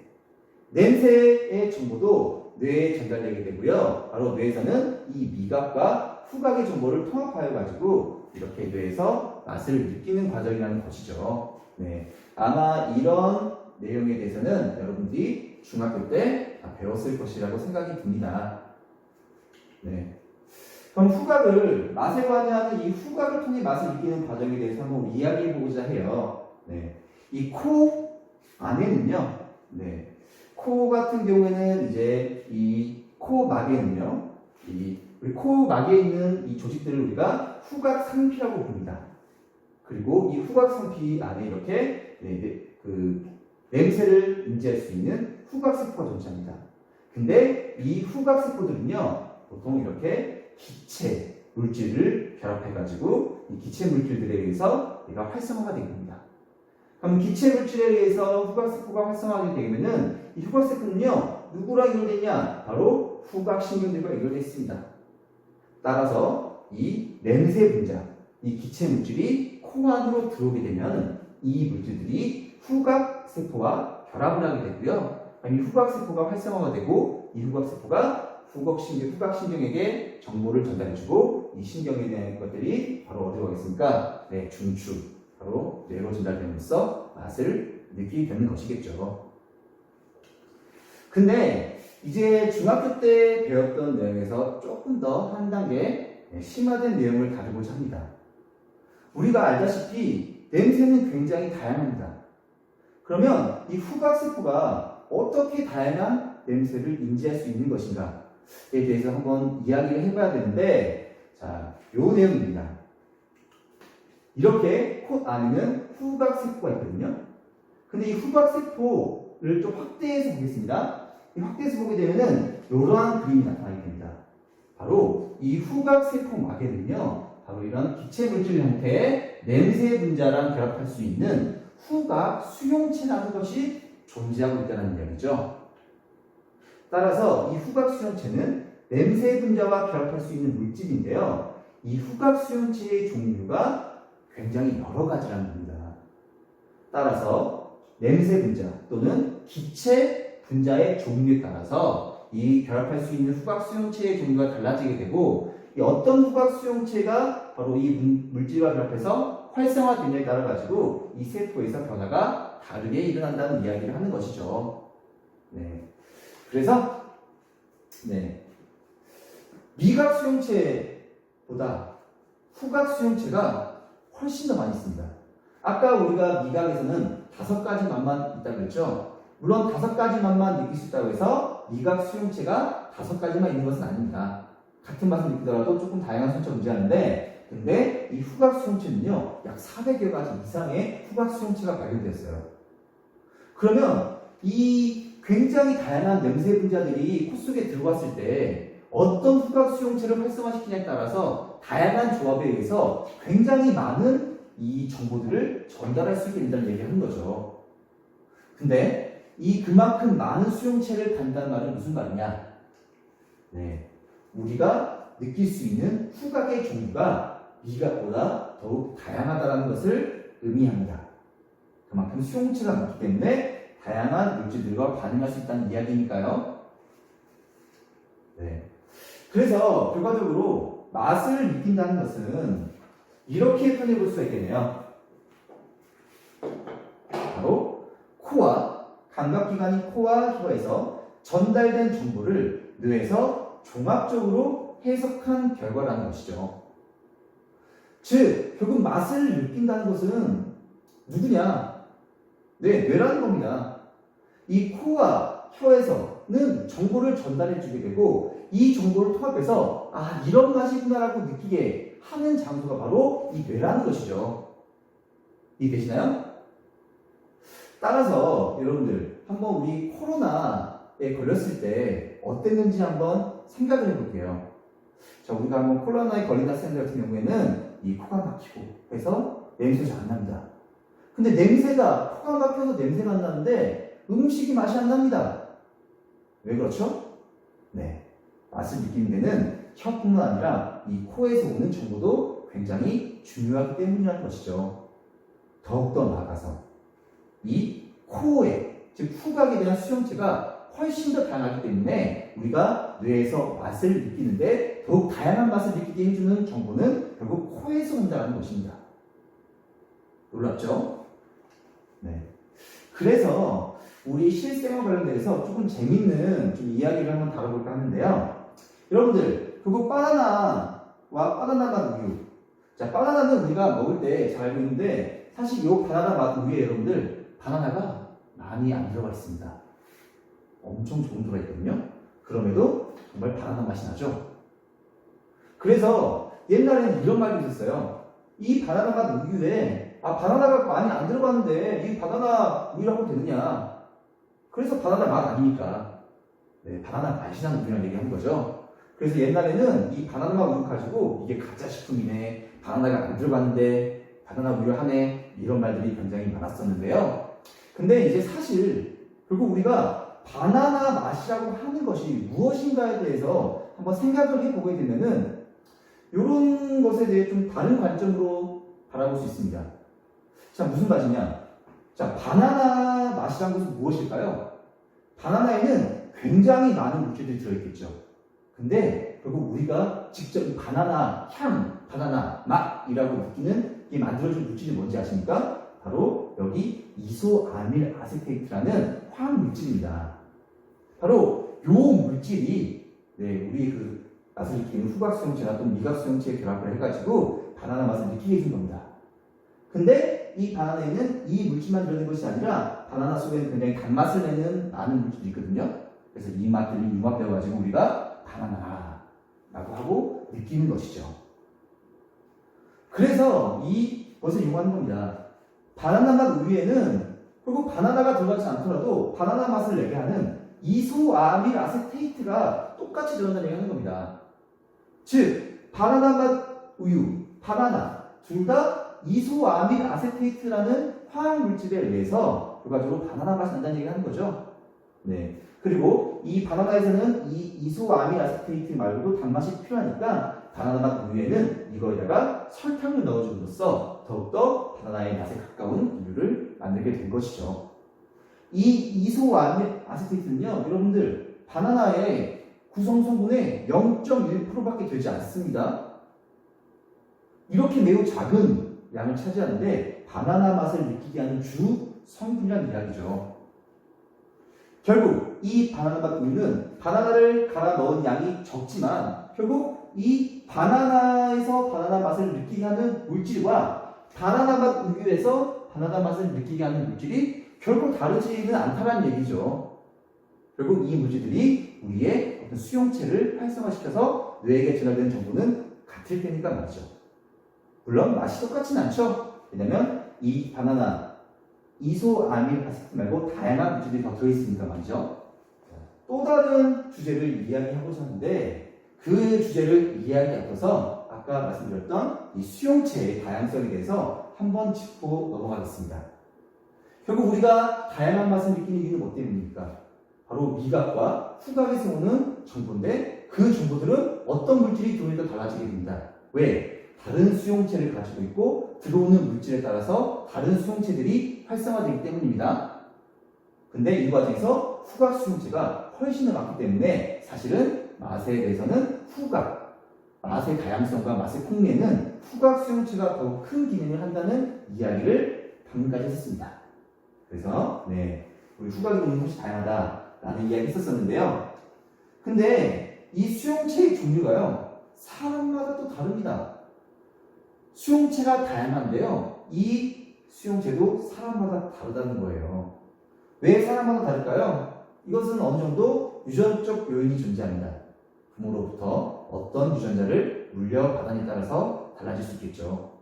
B: 냄새의 정보도 뇌에 전달되게 되고요. 바로 뇌에서는 이 미각과 후각의 정보를 통합하여 가지고 이렇게 뇌에서 맛을 느끼는 과정이라는 것이죠. 아마 이런 내용에 대해서는 여러분들이 중학교 때 배웠을 것이라고 생각이 듭니다. 그럼 후각을, 맛에 관여하는 이 후각을 통해 맛을 느끼는 과정에 대해서 한번 이야기해 보고자 해요. 이 코 안에는요, 코 같은 경우에는 이제 이 코막에는요, 우리 코막에 있는 이 조직들을 우리가 후각상피라고 부릅니다. 그리고 이 후각상피 안에 이렇게 그 냄새를 인지할 수 있는 후각세포가 존재합니다. 근데 이 후각세포들은요, 보통 이렇게 기체 물질을 결합해가지고 이 기체 물질들에 의해서 얘가 활성화가 되게 됩니다. 그럼 기체 물질에 의해서 후각세포가 활성화하게 되면은 이 후각세포는요, 누구랑 연결되냐? 바로 후각신경들과 연결되어 있습니다. 따라서 이 냄새 분자, 이 기체 물질이 코 안으로 들어오게 되면 이 물질들이 후각세포와 결합을 하게 되고요. 이 후각세포가 활성화가 되고 이 후각세포가 후각신경에게 정보를 전달해주고 이 신경에 대한 것들이 바로 어디로 가겠습니까? 중추, 바로 뇌로 전달되면서 맛을 느끼게 되는 것이겠죠. 근데 이제 중학교 때 배웠던 내용에서 조금 더 한 단계 심화된 내용을 다루고자 합니다. 우리가 알다시피 냄새는 굉장히 다양합니다. 그러면 이 후각세포가 어떻게 다양한 냄새를 인지할 수 있는 것인가에 대해서 한번 이야기를 해봐야 되는데, 자, 요 내용입니다. 이렇게 콧 안에는 후각세포가 있거든요. 근데 이 후각세포를 좀 확대해서 보겠습니다. 이 확대해서 보게 되면은 이러한 그림이 나타나게 됩니다. 바로 이 후각세포막에는요, 바로 이런 기체 물질 형태의 냄새 분자랑 결합할 수 있는 후각 수용체라는 것이 존재하고 있다는 이야기죠. 따라서 이 후각 수용체는 냄새 분자와 결합할 수 있는 물질인데요. 이 후각 수용체의 종류가 굉장히 여러 가지라는 겁니다. 따라서 냄새 분자 또는 기체 분자의 종류에 따라서 이 결합할 수 있는 후각 수용체의 종류가 달라지게 되고, 이 어떤 후각 수용체가 바로 이 물질과 결합해서 활성화되냐에 따라 가지고 이 세포에서 변화가 다르게 일어난다는 이야기를 하는 것이죠. 그래서 미각 수용체보다 후각 수용체가 훨씬 더 많이 있습니다. 아까 우리가 미각에서는 5가지 맛만 있다고 그랬죠. 물론 5가지 맛만 느낄 수 있다고 해서 미각 수용체가 5가지만 있는 것은 아닙니다. 같은 맛을 느끼더라도 조금 다양한 수용체가 존재하는데, 근데 이 후각 수용체는요, 약 400여 가지 이상의 후각 수용체가 발견됐어요. 그러면 이 굉장히 다양한 냄새 분자들이 코 속에 들어갔을 때 어떤 후각 수용체를 활성화시키냐에 따라서 다양한 조합에 의해서 굉장히 많은 이 정보들을 전달할 수 있게 된다는 얘기를 하는 거죠. 근데 이 그만큼 많은 수용체를 갖는다는 말은 무슨 말이냐? 네, 우리가 느낄 수 있는 후각의 종류가 미각보다 더욱 다양하다는 것을 의미합니다. 그만큼 수용체가 많기 때문에 다양한 물질들과 반응할 수 있다는 이야기니까요. 네. 그래서 결과적으로 맛을 느낀다는 것은 이렇게 표현해 볼 수가 있겠네요. 바로 코와 감각기관인 코와 혀에서 전달된 정보를 뇌에서 종합적으로 해석한 결과라는 것이죠. 즉, 결국 맛을 느낀다는 것은 누구냐? 네, 뇌라는 겁니다. 이 코와 혀에서는 정보를 전달해 주게 되고 이 정보를 통합해서 아, 이런 맛이구나라고 느끼게 하는 장소가 바로 이 뇌라는 것이죠. 이해되시나요? 따라서 여러분들 한번 우리 코로나에 걸렸을 때 어땠는지 한번 생각을 해볼게요. 자, 우리가 한번 코로나에 걸린 학생들 같은 경우에는 이 코가 막히고 해서 냄새가 잘 안 납니다. 근데 냄새가 코가 막혀서 냄새가 안 나는데 음식이 맛이 안 납니다. 왜 그렇죠? 네, 맛을 느끼는 데는 혀뿐만 아니라 이 코에서 오는 정보도 굉장히 중요하기 때문이라는 것이죠. 더욱더 나아가서 이 코에, 즉 후각에 대한 수용체가 훨씬 더 다양하기 때문에 우리가 뇌에서 맛을 느끼는데 더욱 다양한 맛을 느끼게 해주는 정보는 결국 코에서 온다는 것입니다. 놀랍죠? 네. 그래서 우리 실생활 관련돼서 조금 재밌는 좀 이야기를 한번 다뤄볼까 하는데요. 여러분들, 결국 바나나와 바나나 맛 우유. 자, 바나나는 우리가 먹을 때 잘 알고 있는데 사실 이 바나나 맛 우유에 여러분들 바나나가 많이 안 들어가 있습니다. 엄청 조금 들어가 있거든요. 그럼에도 정말 바나나 맛이 나죠. 그래서 옛날에는 이런 말이 있었어요. 이 바나나 맛 우유에 바나나가 많이 안 들어갔는데 이 바나나 우유라고 되느냐. 그래서 바나나 맛 아니니까. 네, 바나나 맛이 나는 우유라는 얘기하는 거죠. 그래서 옛날에는 이 바나나 맛 우유 가지고 이게 가짜 식품이네, 바나나가 안 들어갔는데 바나나 우유 하네, 이런 말들이 굉장히 많았었는데요. 근데 이제 사실 결국 우리가 바나나 맛이라고 하는 것이 무엇인가에 대해서 한번 생각을 해보게 되면은 이런 것에 대해 좀 다른 관점으로 바라볼 수 있습니다. 자, 무슨 맛이냐? 자, 바나나 맛이란 것은 무엇일까요? 바나나에는 굉장히 많은 물질들이 들어있겠죠. 근데 결국 우리가 직접 이 바나나 향, 바나나 맛이라고 느끼는 이 만들어준 물질이 뭔지 아십니까? 바로 여기 이소아밀 아세테이트라는 화학 물질입니다. 바로 이 물질이 우리 그 맛을 느끼는 후각 수용체나 또 미각 수용체에 결합을 해가지고 바나나 맛을 느끼게 해준 겁니다. 근데 이 바나나에는 이 물질만 들어있는 것이 아니라 바나나 속에는 굉장히 단맛을 내는 많은 물질이 있거든요. 그래서 이 맛들이 융합되어가지고 우리가 바나나라고 하고 느끼는 것이죠. 그래서 이것을 이용하는 겁니다. 바나나 맛 우유에는 결국 바나나가 들어가지 않더라도 바나나 맛을 내게 하는 이소아밀 아세테이트가 똑같이 들어간다는 얘기를 하는 겁니다. 즉, 바나나 맛 우유, 바나나 둘 다 이소아밀 아세테이트라는 화학 물질에 의해서 결과적으로 바나나 맛이 난다는 얘기를 하는 거죠. 네. 그리고 이 바나나에서는 이 이소아밀 아세테이트 말고도 단맛이 필요하니까 바나나 맛 우유에는 이거에다가 설탕을 넣어줌으로써 더욱더 바나나의 맛에 가까운 우유를 만들게 된 것이죠. 이 이소아밀 아세테이트는요, 여러분들 바나나의 구성 성분의 0.1%밖에 되지 않습니다. 이렇게 매우 작은 양을 차지하는데 바나나 맛을 느끼게 하는 주 성분이라는 이야기죠. 결국 이 바나나 맛 우유는 바나나를 갈아 넣은 양이 적지만 결국 이 바나나에서 바나나 맛을 느끼게 하는 물질과 바나나 맛 우유에서 바나나 맛을 느끼게 하는 물질이 결국 다르지는 않다는 얘기죠. 결국 이 물질들이 우리의 어떤 수용체를 활성화시켜서 뇌에게 전달되는 정보는 같을 테니까 말이죠. 물론 맛이 똑같지는 않죠. 왜냐면 이 바나나 이소아밀 아세트 말고 다양한 물질들이 더 들어있으니까 말이죠. 또 다른 주제를 이야기하고자 하는데 그 주제를 이야기하기 앞서서 아까 말씀드렸던 이 수용체의 다양성에 대해서 한번 짚고 넘어가겠습니다. 결국 우리가 다양한 맛을 느끼는 이유는 뭐 때문입니까? 바로 미각과 후각에서 오는 정보인데 그 정보들은 어떤 물질이 들어오니까 달라지게 됩니다. 왜? 다른 수용체를 가지고 있고 들어오는 물질에 따라서 다른 수용체들이 활성화되기 때문입니다. 근데 이 과정에서 후각 수용체가 훨씬 더 많기 때문에 사실은 맛에 대해서는 맛의 다양성과 맛의 풍미에는 후각 수용체가 더욱 큰 기능을 한다는 이야기를 방금까지 했었습니다. 그래서 우리 후각의 기능이 훨씬 다양하다라는 이야기 했었는데요. 근데 이 수용체의 종류가요, 사람마다 또 다릅니다. 수용체가 다양한데요, 이 수용체도 사람마다 다르다는 거예요. 왜 사람마다 다를까요? 이것은 어느 정도 유전적 요인이 존재합니다. 부모로부터 어떤 유전자를 물려받았냐에 따라서 달라질 수 있겠죠.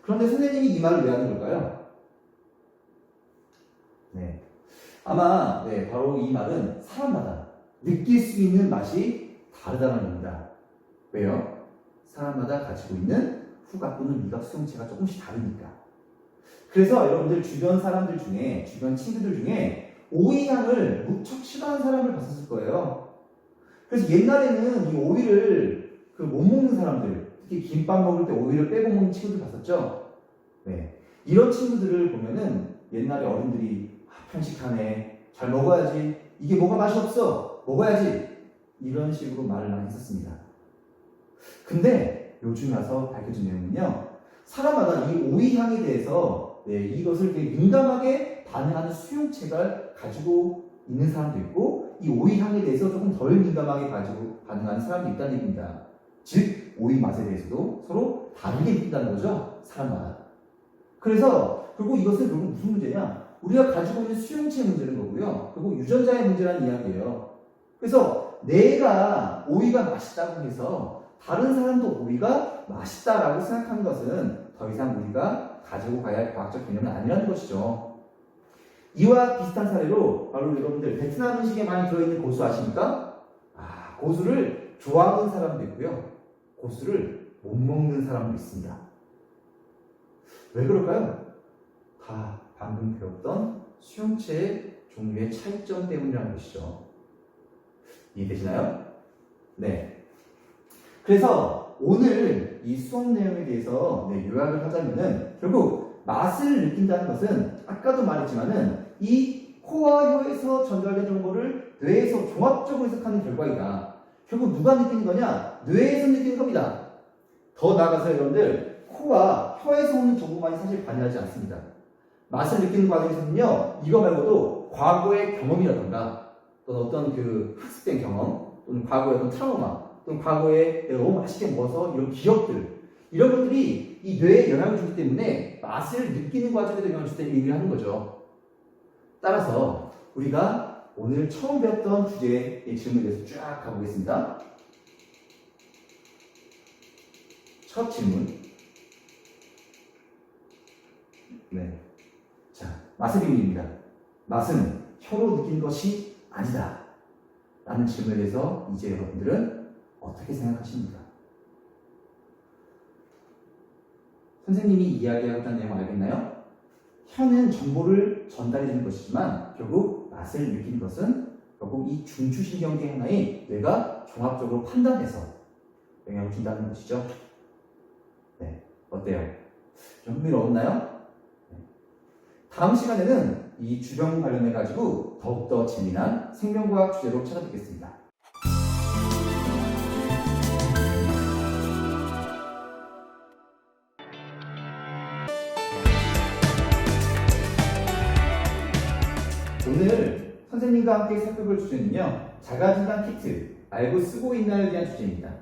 B: 그런데 선생님이 이 말을 왜 하는 걸까요? 아마 바로 이 말은 사람마다 느낄 수 있는 맛이 다르다는 겁니다. 왜요? 사람마다 가지고 있는 후각 또는 미각 수용체가 조금씩 다르니까. 그래서 여러분들 주변 사람들 중에, 주변 친구들 중에 오이향을 무척 싫어하는 사람을 봤었을 거예요. 그래서 옛날에는 이 오이를 못 먹는 사람들, 특히 김밥 먹을 때 오이를 빼고 먹는 친구들 봤었죠? 이런 친구들을 보면은 옛날에 어른들이 편식하네, 잘 먹어야지, 이게 뭐가 맛이 없어, 먹어야지, 이런 식으로 말을 많이 했었습니다. 근데 요즘 와서 밝혀진 내용은요, 사람마다 이 오이향에 대해서 이것을 되게 민감하게 반응하는 수용체가 가지고 있는 사람도 있고, 이 오이향에 대해서 조금 덜 민감하게 가지고 반응하는 사람도 있다는 얘기입니다. 즉, 오이 맛에 대해서도 서로 다르게 느낀다는 거죠, 사람마다. 그래서 결국 이것은 결국 무슨 문제냐? 우리가 가지고 있는 수용체 문제는 거고요. 그리고 유전자의 문제라는 이야기예요. 그래서 내가 오이가 맛있다고 해서 다른 사람도 오이가 맛있다라고 생각하는 것은 더 이상 우리가 가지고 가야 할 과학적 개념은 아니라는 것이죠. 이와 비슷한 사례로 바로 여러분들 베트남 음식에 많이 들어있는 고수 아십니까? 고수를 좋아하는 사람도 있고요. 고수를 못 먹는 사람도 있습니다. 왜 그럴까요? 다 방금 배웠던 수용체의 종류의 차이점 때문이라는 것이죠. 이해되시나요? 그래서 오늘 이 수업 내용에 대해서 요약을 하자면은 결국 맛을 느낀다는 것은 아까도 말했지만은 이 코와 혀에서 전달된 정보를 뇌에서 종합적으로 해석하는 결과이다. 결국 누가 느끼는 거냐? 뇌에서 느끼는 겁니다. 더 나아가서 여러분들 코와 혀에서 오는 정보만이 사실 관여하지 않습니다. 맛을 느끼는 과정에서는요, 이거 말고도 과거의 경험이라던가 또는 어떤 학습된 경험 또는 과거의 어떤 트라우마 또는 과거에 내가 너무 맛있게 먹어서 이런 기억들, 이런 것들이 이 뇌에 영향을 주기 때문에 맛을 느끼는 과정에도 영향을 줄 때 얘기를 하는 거죠. 따라서 우리가 오늘 처음 배웠던 주제의 질문에 대해서 쫙 가보겠습니다. 첫 질문. 자, 맛의 비밀입니다. 맛은 혀로 느끼는 것이 아니다. 라는 질문에 대해서 이제 여러분들은 어떻게 생각하십니까? 선생님이 이야기하고 있다는 내용 알겠나요? 혀는 정보를 전달해주는 것이지만 결국 맛을 느끼는 것은 결국 이 중추신경계 하나의 뇌가 종합적으로 판단해서 영향을 준다는 것이죠. 어때요? 좀 흥미로웠나요? 다음 시간에는 이 주병 관련해 가지고 더욱더 재미난 생명과학 주제로 찾아뵙겠습니다. 오늘 선생님과 함께 살펴볼 주제는요, 자가진단 키트 알고 쓰고 있나요에 대한 주제입니다.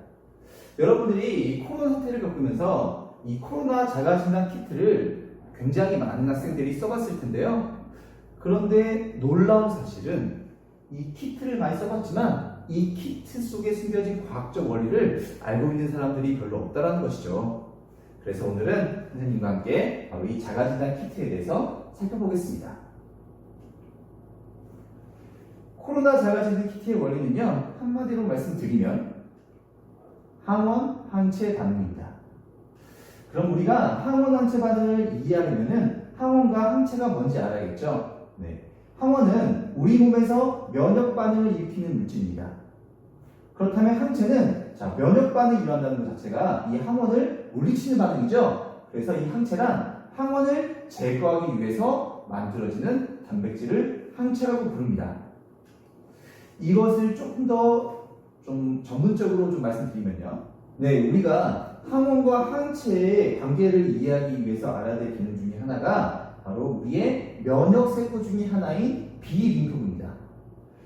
B: 여러분들이 이 코로나 사태를 겪으면서 이 코로나 자가진단 키트를 굉장히 많은 학생들이 써봤을 텐데요. 그런데 놀라운 사실은 이 키트를 많이 써봤지만 이 키트 속에 숨겨진 과학적 원리를 알고 있는 사람들이 별로 없다는 것이죠. 그래서 오늘은 선생님과 함께 바로 이 자가진단 키트에 대해서 살펴보겠습니다. 코로나 자가진단 키트의 원리는요, 한마디로 말씀드리면 항원 항체 반응입니다. 그럼 우리가 항원 항체 반응을 이해하려면은 항원과 항체가 뭔지 알아야겠죠? 항원은 우리 몸에서 면역 반응을 일으키는 물질입니다. 그렇다면 항체는 자, 면역 반응이 일어난다는 것 자체가 이 항원을 물리치는 반응이죠. 그래서 이 항체란 항원을 제거하기 위해서 만들어지는 단백질을 항체라고 부릅니다. 이것을 조금 더 좀 전문적으로 좀 말씀드리면요. 네, 우리가 항원과 항체의 관계를 이해하기 위해서 알아야 될 기능 중에 하나가 바로 우리의 면역 세포 중에 하나인 B림프구입니다.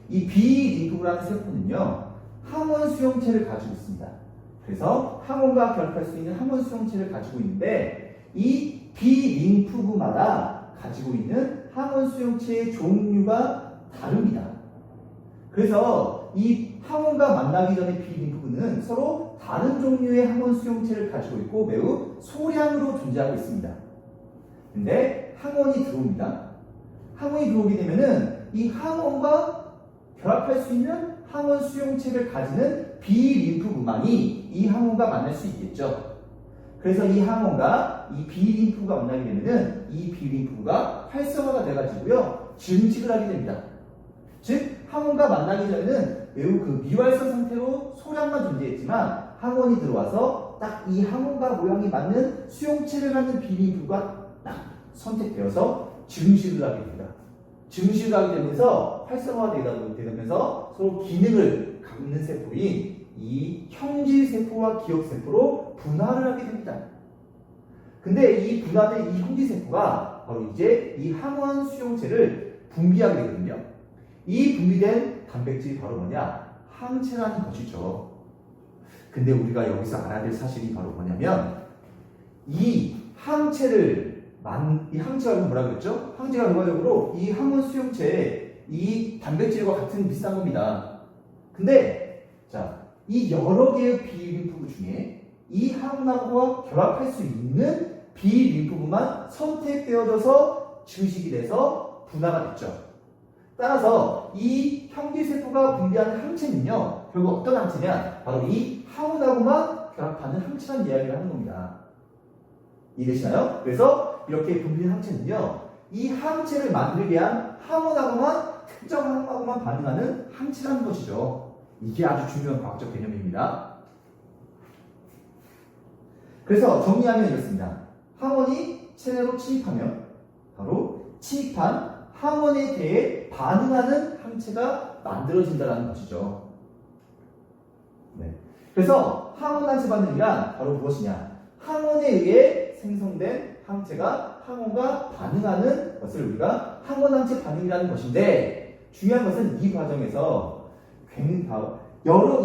B: 이 B림프구라는 세포는요, 항원 수용체를 가지고 있습니다. 그래서 항원과 결합할 수 있는 항원 수용체를 가지고 있는데 이 B림프구마다 가지고 있는 항원 수용체의 종류가 다릅니다. 그래서 이 항원과 만나기 전에 B림프구는 서로 다른 종류의 항원 수용체를 가지고 있고 매우 소량으로 존재하고 있습니다. 근데 항원이 들어옵니다. 항원이 들어오게 되면은 이 항원과 결합할 수 있는 항원 수용체를 가지는 B림프구만이 이 항원과 만날 수 있겠죠. 그래서 이 항원과 이 B림프구가 만나게 되면은 이 B림프구가 활성화가 돼가지고요 증식을 하게 됩니다. 즉 항원과 만나기 전에는 매우 그 미활성 상태로 소량만 존재했지만 항원이 들어와서 딱 이 항원과 모양이 맞는 수용체를 갖는 B림프구가 딱 선택되어서 증식을 하게 됩니다. 증식을 하게 되면서 활성화되다 되면서 서로 기능을 갖는 세포인 이 형질세포와 기억세포로 분화를 하게 됩니다. 근데 이 분화된 이 형질세포가 바로 이제 이 항원 수용체를 분비하게 되거든요. 이 분비된 단백질이 바로 뭐냐? 항체라는 것이죠. 근데 우리가 여기서 알아야 될 사실이 바로 뭐냐면 이 항체가 뭐라 그랬죠? 항체가 결과적으로 이 항원 수용체에 이 단백질과 같은 비슷한 겁니다. 근데 자, 이 여러 개의 B림프구 중에 이 항원하고 결합할 수 있는 B림프구만 선택되어져서 증식이 돼서 분화가 됐죠. 따라서 이 형질세포가 분비하는 항체는요, 결국 어떤 항체냐? 바로 이 항원하고만 결합하는 항체라는 이야기를 하는 겁니다. 이해되시나요? 그래서 이렇게 분비된 항체는요, 이 항체를 만들게 한 항원하고만, 특정 항원하고만 반응하는 항체라는 것이죠. 이게 아주 중요한 과학적 개념입니다. 그래서 정리하면 이렇습니다. 항원이 체내로 침입하면 바로 침입한 항원에 대해 반응하는 항체가 만들어진다는 것이죠. 네. 그래서 항원 항체 반응이란 바로 무엇이냐? 항원에 의해 생성된 항체가 항원과 반응하는 것을 우리가 항원 항체 반응이라는 것인데, 중요한 것은 이 과정에서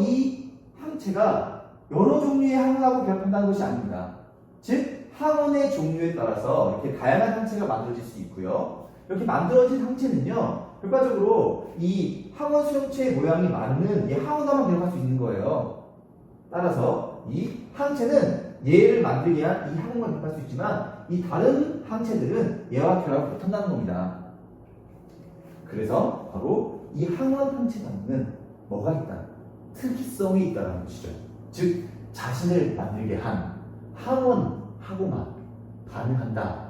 B: 이 항체가 여러 종류의 항원하고 결합한다는 것이 아닙니다. 즉 항원의 종류에 따라서 이렇게 다양한 항체가 만들어질 수 있고요. 이렇게 만들어진 항체는요, 결과적으로 이 항원 수용체의 모양이 맞는 이 항원과만 결합할 수 있는 거예요. 따라서 이 항체는 얘를 만들게 한 이 항원과 결합할 수 있지만 이 다른 항체들은 얘와 결합을 못한다는 겁니다. 그래서 바로 이 항원 항체 반응은 뭐가 있다? 특이성이 있다는 것이죠. 즉 자신을 만들게 한 항원하고만 반응한다.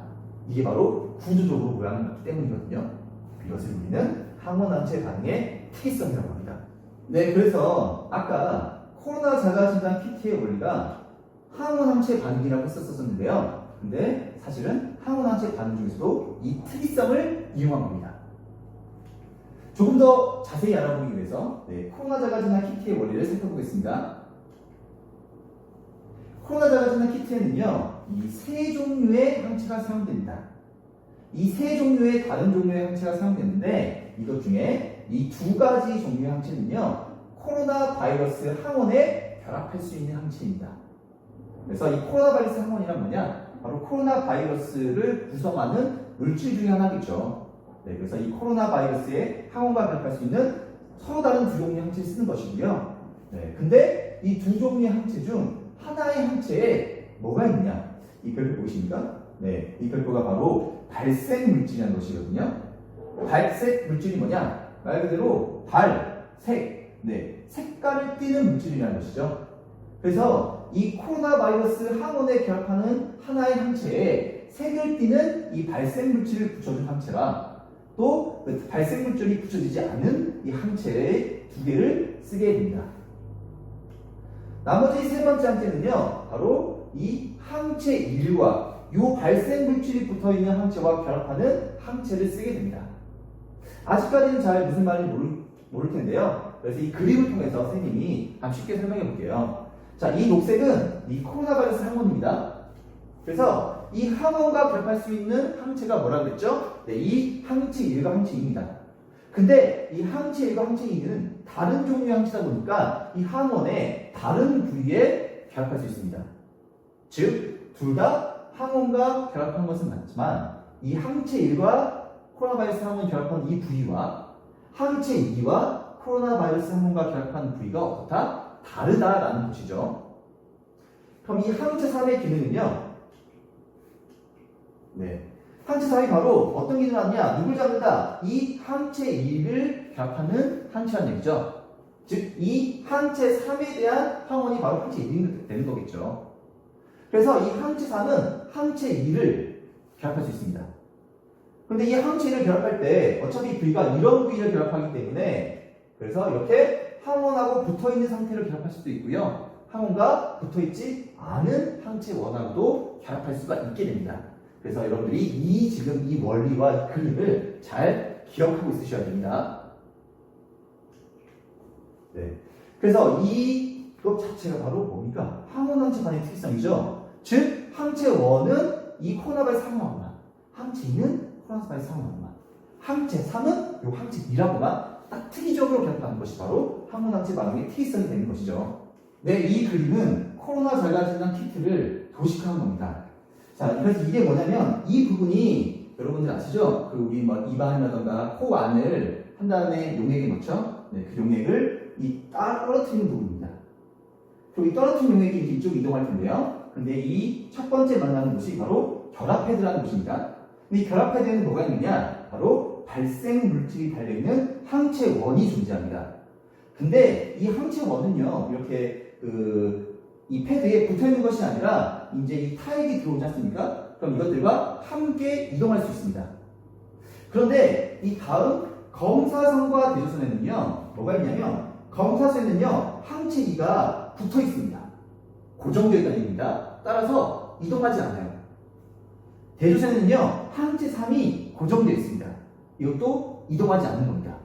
B: 이게 바로 구조적으로 모양을 갖기 때문이거든요. 이것을 우리는 항원 항체 반응의 특이성이라고 합니다. 네, 그래서 아까 코로나 자가진단 키트의 원리가 항원 항체 반응이라고 했었었는데요. 근데 사실은 항원 항체 반응 중에서도 이 특이성을 이용한 겁니다. 조금 더 자세히 알아보기 위해서 코로나 자가진단 키트의 원리를 살펴보겠습니다. 코로나 자가진단 키트에는요, 이 세 종류의 항체가 사용됩니다. 이 세 종류의 다른 종류의 항체가 사용되는데, 이것 중에 이 두 가지 종류의 항체는요, 코로나 바이러스 항원에 결합할 수 있는 항체입니다. 그래서 이 코로나 바이러스 항원이란 뭐냐? 바로 코로나 바이러스를 구성하는 물질 중에 하나겠죠. 네, 그래서 이 코로나 바이러스의 항원과 결합할 수 있는 서로 다른 두 종류의 항체를 쓰는 것이고요. 네, 근데 이 두 종류의 항체 중 하나의 항체에 뭐가 있느냐? 이 별표 보이십니까? 네, 이 별표가 바로 발색 물질이라는 것이거든요. 발색 물질이 뭐냐? 말 그대로 색, 색깔을 띠는 물질이라는 것이죠. 그래서 이 코로나 바이러스 항원에 결합하는 하나의 항체에 색을 띠는 이 발색 물질을 붙여준 항체라, 또 그 발색 물질이 붙여지지 않은 이 항체의 두 개를 쓰게 됩니다. 나머지 세 번째 항체는요, 바로 이 항체 1과 요 발생 물질이 붙어 있는 항체와 결합하는 항체를 쓰게 됩니다. 아직까지는 잘 무슨 말인지 모를 텐데요. 그래서 이 그림을 통해서 선생님이 한번 쉽게 설명해 볼게요. 자, 이 녹색은 이 코로나 바이러스 항원입니다. 그래서 이 항원과 결합할 수 있는 항체가 뭐라고 그랬죠? 네, 이 항체 1과 항체 2입니다. 근데 이 항체 1과 항체 2는 다른 종류의 항체다 보니까 이 항원의 다른 부위에 결합할 수 있습니다. 즉, 둘 다 항원과 결합한 것은 맞지만 이 항체 1과 코로나 바이러스 항원이 결합한 이 부위와 항체 2와 코로나 바이러스 항원과 결합한 부위가 어떻다? 다르다라는 것이죠. 그럼 이 항체 3의 기능은요? 네. 항체 3이 바로 어떤 기능을 하느냐? 누굴 잡는다? 이 항체 2를 결합하는 항체라는 얘기죠. 즉, 이 항체 3에 대한 항원이 바로 항체 1이 되는 거겠죠. 그래서 이 항체 3은 항체 2를 결합할 수 있습니다. 근데 이 항체 1을 결합할 때 어차피 부위가 이런 부위를 결합하기 때문에 그래서 이렇게 항원하고 붙어있는 상태를 결합할 수도 있고요. 항원과 붙어있지 않은 항체 원하고도 결합할 수가 있게 됩니다. 그래서 여러분들이 지금 이 원리와 그림을 잘 기억하고 있으셔야 됩니다. 네. 그래서 이것 자체가 바로 뭡니까? 항원 항체 반의 특이성이죠. 즉, 항체 1은 이 코로나 바이러스 항원만, 항체 2는 코로나 바이러스 항원만, 항체 3은 이 항체 2라고만 딱 특이적으로 결합하는 것이 바로 항원 항체 반응의 특이성이 되는 것이죠. 네, 이 그림은 코로나 전라진단 키트를 도식화한 겁니다. 자, 그래서 이게 뭐냐면 이 부분이 여러분들 아시죠? 그 우리 뭐 입안이라던가 코 안을 한 다음에 용액에 넣죠. 네, 그 용액을 떨어뜨리는 부분입니다. 그리고 이 떨어뜨린 용액이 이제 이쪽으로 이동할 텐데요. 근데 이 첫 번째 만나는 곳이 바로 결합헤드라는 곳입니다. 근데 이 결합헤드에는 뭐가 있느냐? 바로 발생 물질이 달려있는 항체 1이 존재합니다. 근데 이 항체 1은요, 이렇게 이 패드에 붙어있는 것이 아니라 이제 이 타액이 들어오지 않습니까? 그럼 이것들과 함께 이동할 수 있습니다. 그런데 이 다음 검사선과 대조선에는요, 뭐가 있냐면 검사선에는요, 항체 2가 붙어 있습니다. 고정되어 있다는 얘기입니다. 따라서 이동하지 않아요. 대조선에는요, 항체 3이 고정되어 있습니다. 이것도 이동하지 않는 겁니다.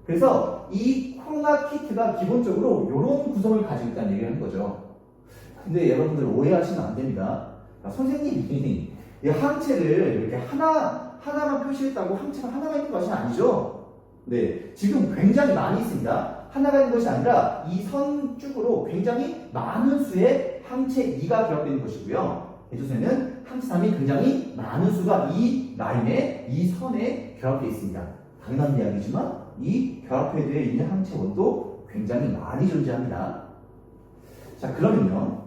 B: 그래서 이 코로나 키트가 기본적으로 이런 구성을 가지고 있다는 얘기를 하는 거죠. 근데 여러분들 오해하시면 안 됩니다. 선생님이 이 항체를 이렇게 하나만 표시했다고 항체가 하나만 있는 것이 아니죠. 네, 지금 굉장히 많이 있습니다. 하나가 있는 것이 아니라 이 선 쭉으로 굉장히 많은 수의 항체 2가 결합되는 것이고요. 대조선에는 항체 3이 굉장히 많은 수가 이 라인에, 이 선에 결합되어 있습니다. 당연한 이야기지만 이 결합회드에 있는 항체 1도 굉장히 많이 존재합니다. 자, 그러면요,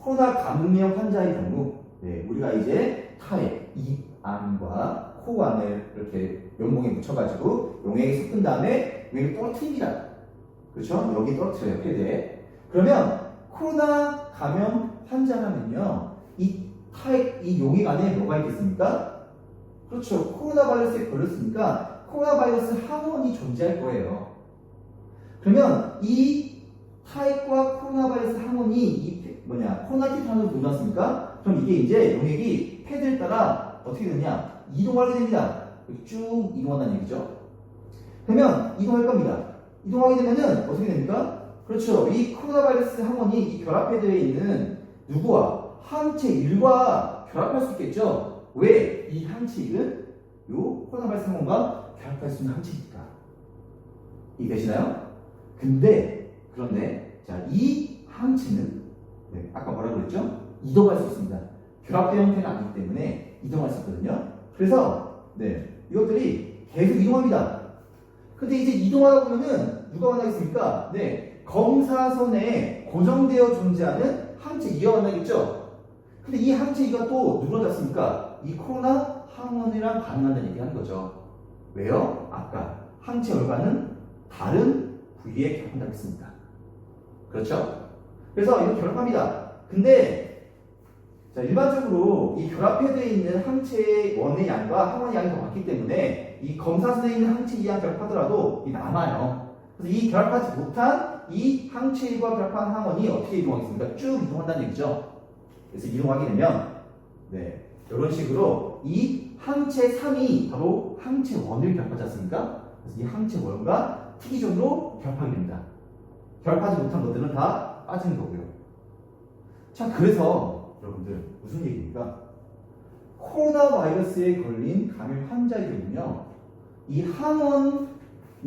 B: 코로나 감염 환자의 경우, 네, 우리가 이제 타액, 입 안과 코 안을 이렇게 면봉에 묻혀가지고 용액이 섞은 다음에 용액을 떨어뜨립니다. 그렇죠? 여기 떨어뜨려요, 패드에. 그러면 코로나 감염 환자라면요, 이 타액, 이 용액 안에 뭐가 있겠습니까? 그렇죠. 코로나 바이러스에 걸렸으니까 코로나 바이러스 항원이 존재할 거예요. 그러면 이 타액과 코로나 바이러스 항원이 코로나 키트 안으로 들어왔습니까? 그럼 이게 이제 용액이 패드에 따라 어떻게 되느냐? 이동하게 됩니다. 쭉 이동한다는 얘기죠. 그러면 이동할 겁니다. 이동하게 되면은 어떻게 됩니까? 그렇죠. 이 코로나 바이러스 항원이 이 결합 패드에 있는 누구와? 항체 1과 결합할 수 있겠죠? 왜? 이 항체 1은 요 코로나 바이러스 항원과 결합할 수 있는 항체니까. 이해되시나요? 그런데, 자, 이 항체는, 네, 아까 뭐라고 그랬죠? 이동할 수 있습니다. 결합된 형태가 아니기 때문에 이동할 수 있거든요. 그래서, 네, 이것들이 계속 이동합니다. 근데 이제 이동하다 보면은 누가 만나겠습니까? 네, 검사선에 고정되어 존재하는 항체 2가 만나겠죠? 근데 이 항체 2가 또 누구랑 잡습니까? 이 코로나 항원이랑 반응한다는 얘기 하는 거죠. 왜요? 아까 항체 열과는 다른 부위에 결합한다고 했습니다. 그렇죠? 그래서 이거 결합합니다. 근데 자, 일반적으로 이 결합 패드에 있는 항체 1의 양과 항원의 양이 더 많기 때문에 이 검사선에 있는 항체 2랑 결합하더라도 이 남아요. 그래서 이 결합하지 못한 이 항체 1과 결합한 항원이 어떻게 이동하겠습니까? 쭉 이동한다는 얘기죠. 그래서 이동하게 되면 네, 이런 식으로 이 항체 3이 바로 항체 1을 결합하지 않습니까? 그래서 이 항체 1과 특이적으로 결합하게 됩니다. 결합하지 못한 것들은 다 빠지는 거고요. 자, 그래서 여러분들 무슨 얘기입니까? 코로나 바이러스에 걸린 감염 환자의 경우는요, 이 항원이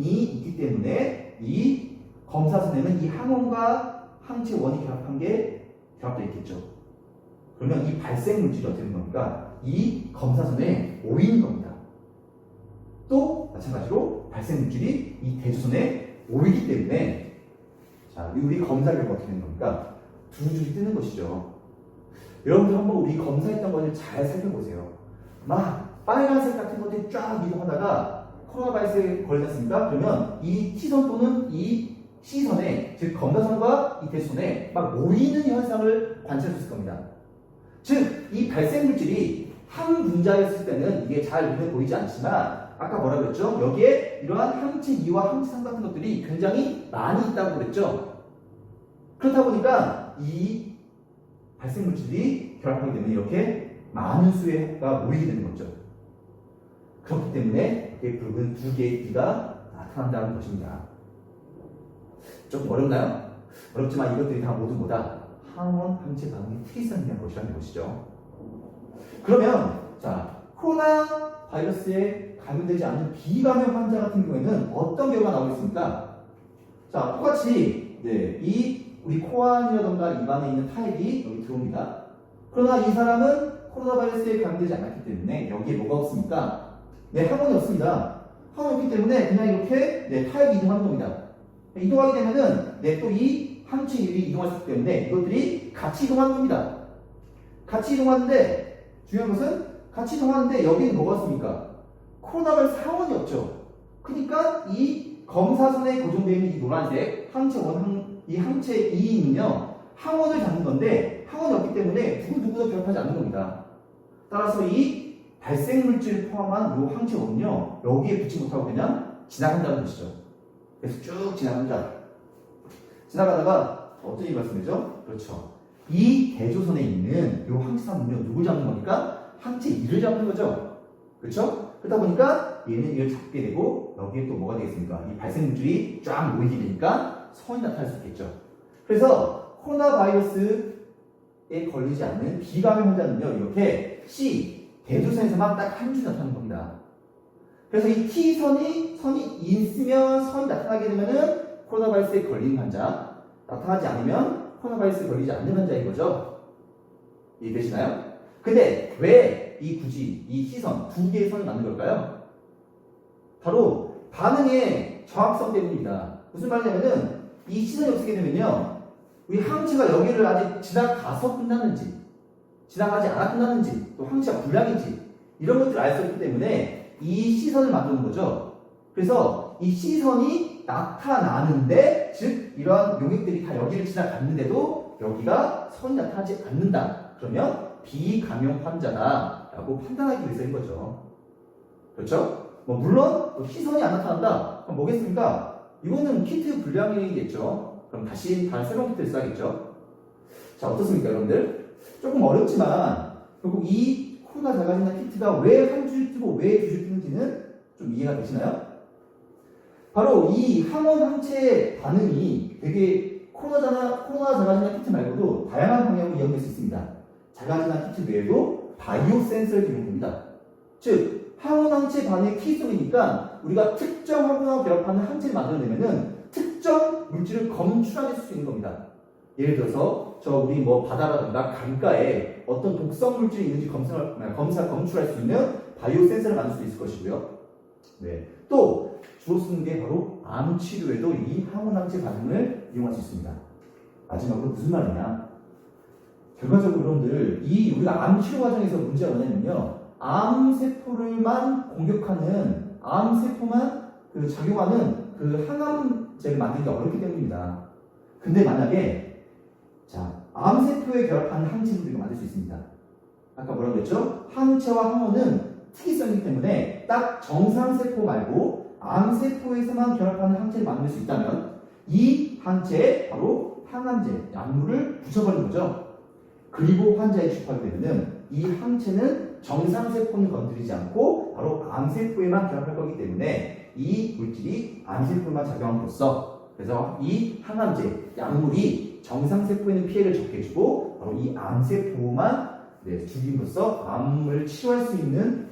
B: 있기 때문에 이 검사선에는 이 항원과 항체 1이 결합한 게 결합되어 있겠죠. 그러면 이 발생 물질이 어떻게 되는 겁니까? 이 검사선에 오인 겁니다. 또 마찬가지로 발생 물질이 이 대조선에 오이기 때문에 자, 우리 검사 결과 어떻게 되는 겁니까? 두 줄이 뜨는 것이죠. 여러분들 한번 우리 검사했던 것을 잘 살펴보세요. 막 빨간색 같은 것들이 쫙 이동하다가 코로나 바이러스에 걸렸습니까? 그러면 이 T선 또는 이 C선에, 즉 검사선과 이 대수선에 막 모이는 현상을 관찰할 수 있을 겁니다. 즉, 이 발생 물질이 한 분자였을 때는 이게 잘 눈에 보이지 않지만 아까 뭐라 그랬죠? 여기에 이러한 항체 2와 항체 3 같은 것들이 굉장히 많이 있다고 그랬죠? 그렇다 보니까 이 발생 물질이 결합하게 되면 이렇게 많은 수의 가 모이게 되는 거죠. 그렇기 때문에 이렇게 붉은 두 개의 띠가 나타난다는 것입니다. 조금 어렵나요? 어렵지만 이것들이 다 모두 뭐다? 항원 항체 반응의 특이성이라는 것이라는 것이죠. 그러면 자, 코로나 바이러스에 감염되지 않은 비감염 환자 같은 경우에는 어떤 결과가 나오겠습니까? 자, 똑같이 네, 이 우리 코안이라던가 입안에 있는 타액이 여기 들어옵니다. 그러나 이 사람은 코로나 바이러스에 감염되지 않았기 때문에 여기에 뭐가 없습니까? 네, 항원이 없습니다. 항원이 없기 때문에 그냥 이렇게 네, 타액이 이동하는 겁니다. 이동하게 되면은 네, 또 이 항체 1이 이동할 수 있기 때문에 이것들이 같이 이동하는 겁니다. 같이 이동하는데 중요한 것은 같이 이동하는데 여기는 뭐가 없습니까? 코로나 바이러스 항원이 없죠. 그러니까 이 검사선에 고정되어 있는 이 노란색 항체 1, 이 항체 2는요 항원을 잡는 건데 항원이 없기 때문에 누구도 결합하지 않는 겁니다. 따라서 이 발생 물질을 포함한 이 항체 1은요 여기에 붙지 못하고 그냥 지나간다는 것이죠. 그래서 쭉 지나갑니다. 지나가다가 어떤 일이 발생되죠? 그렇죠. 이 대조선에 있는 이 항체 3은요 누굴 잡는 겁니까? 항체 2를 잡는 거죠. 그렇죠? 그러다 보니까 얘는 이걸 잡게 되고 여기에 또 뭐가 되겠습니까? 이 발생 물질이 쫙 모이게 되니까 선이 나타날 수 있겠죠. 그래서 코로나 바이러스에 걸리지 않는 비감염 환자는요 이렇게 C 대조선에서만 딱 한 줄 나타나는 겁니다. 그래서 이 T선이 있으면 선이 나타나게 되면은 코로나 바이러스에 걸린 환자, 나타나지 않으면 코로나 바이러스에 걸리지 않는 환자인 거죠. 이해되시나요? 근데 왜 굳이 이 T선 두 개의 선이 맞는 걸까요? 바로 반응의 정확성 때문입니다. 무슨 말이냐면은 이 T선이 없게 되면요 우리 항체가 여기를 아직 지나가서 끝났는지 지나가지 않아 끝났는지 또 항체가 불량인지 이런 것들을 알 수 없기 때문에 이 C선을 만드는 거죠. 그래서 이 C선이 나타나는데 즉 이러한 용액들이 다 여기를 지나갔는데도 여기가 선이 나타나지 않는다. 그러면 비감염 환자다 라고 판단하기 위해서인 거죠. 그렇죠? 뭐 물론 C선이 안 나타난다. 그럼 뭐겠습니까? 이거는 키트 불량이겠죠. 그럼 다시 다른 새로운 키트를 써야겠죠. 자, 어떻습니까 여러분들? 조금 어렵지만 결국 이 코로나 자가진단 키트가 왜 한 줄 뜨고 왜 두 줄 뜨는지는 좀 이해가 되시나요? 바로 이 항원 항체 반응이 되게 코로나 자가진단 키트 말고도 다양한 방향으로 이용될 수 있습니다. 자가진단 키트 외에도 바이오 센서를 이용됩니다. 즉 항원 항체 반응의 키속이니까 우리가 특정 항원하고 결합하는 항체를 만들어내면은 특정 물질을 검출해낼 수 있는 겁니다. 예를 들어서 우리 뭐 바다라든가 강가에 어떤 독성 물질이 있는지 검출할 수 있는 바이오 센서를 만들 수 있을 것이고요. 네. 또 주로 쓰는 게 바로 암 치료에도 이 항원 항체 반응을 이용할 수 있습니다. 마지막으로 무슨 말이냐? 결과적으로 여러분들 우리가 암 치료 과정에서 문제가 뭐냐면요, 암 세포를만 공격하는 암 세포만 작용하는 항암제를 만들기 어렵기 때문입니다. 근데 만약에 암 세포에 결합하는 항체를 우리가 만들 수 있습니다. 아까 뭐라고 했죠? 항체와 항원은 특이성이기 때문에 딱 정상 세포 말고 암 세포에서만 결합하는 항체를 만들 수 있다면 이 항체에 바로 항암제, 약물을 붙여버린 거죠. 그리고 환자에 주입하게 되면은 이 항체는 정상세포는 건드리지 않고 바로 암세포에만 결합할 거기 때문에 이 물질이 암세포에만 작용함으로써 그래서 이 항암제, 약물이 정상세포에는 피해를 적게 주고 바로 이 암세포만 죽임으로써 암을 치료할 수 있는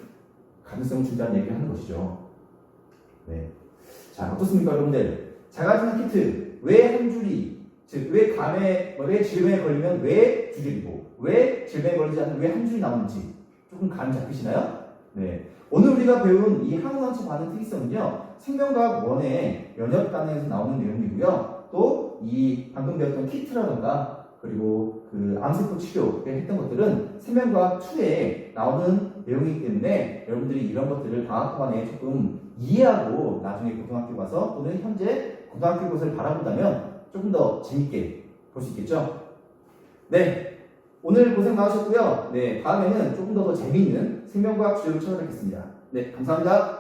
B: 가능성을 준다는 얘기를 하는 것이죠. 네. 자, 어떻습니까, 여러분들? 자가진단 키트, 왜 한 줄이, 즉, 왜 질병에 걸리면 왜 두 줄이고, 왜 질병에 걸리지 않으면 왜 한 줄이 나오는지 조금 감이 잡히시나요? 네. 오늘 우리가 배운 이 항우항체 반응 특이성은요, 생명과학 1의 연역 단에서 나오는 내용이고요. 또 이 방금 배웠던 키트라던가 그리고 그 암세포 치료에 했던 것들은 생명과학 2에 나오는 내용이기 때문에 여러분들이 이런 것들을 방학반에 조금 이해하고 나중에 고등학교 가서 또는 현재 고등학교 것을 바라본다면 조금 더 재밌게 볼 수 있겠죠? 네. 오늘 고생 많으셨고요. 네. 다음에는 조금 더 재미있는 생명과학 주제로 찾아뵙겠습니다. 네. 감사합니다.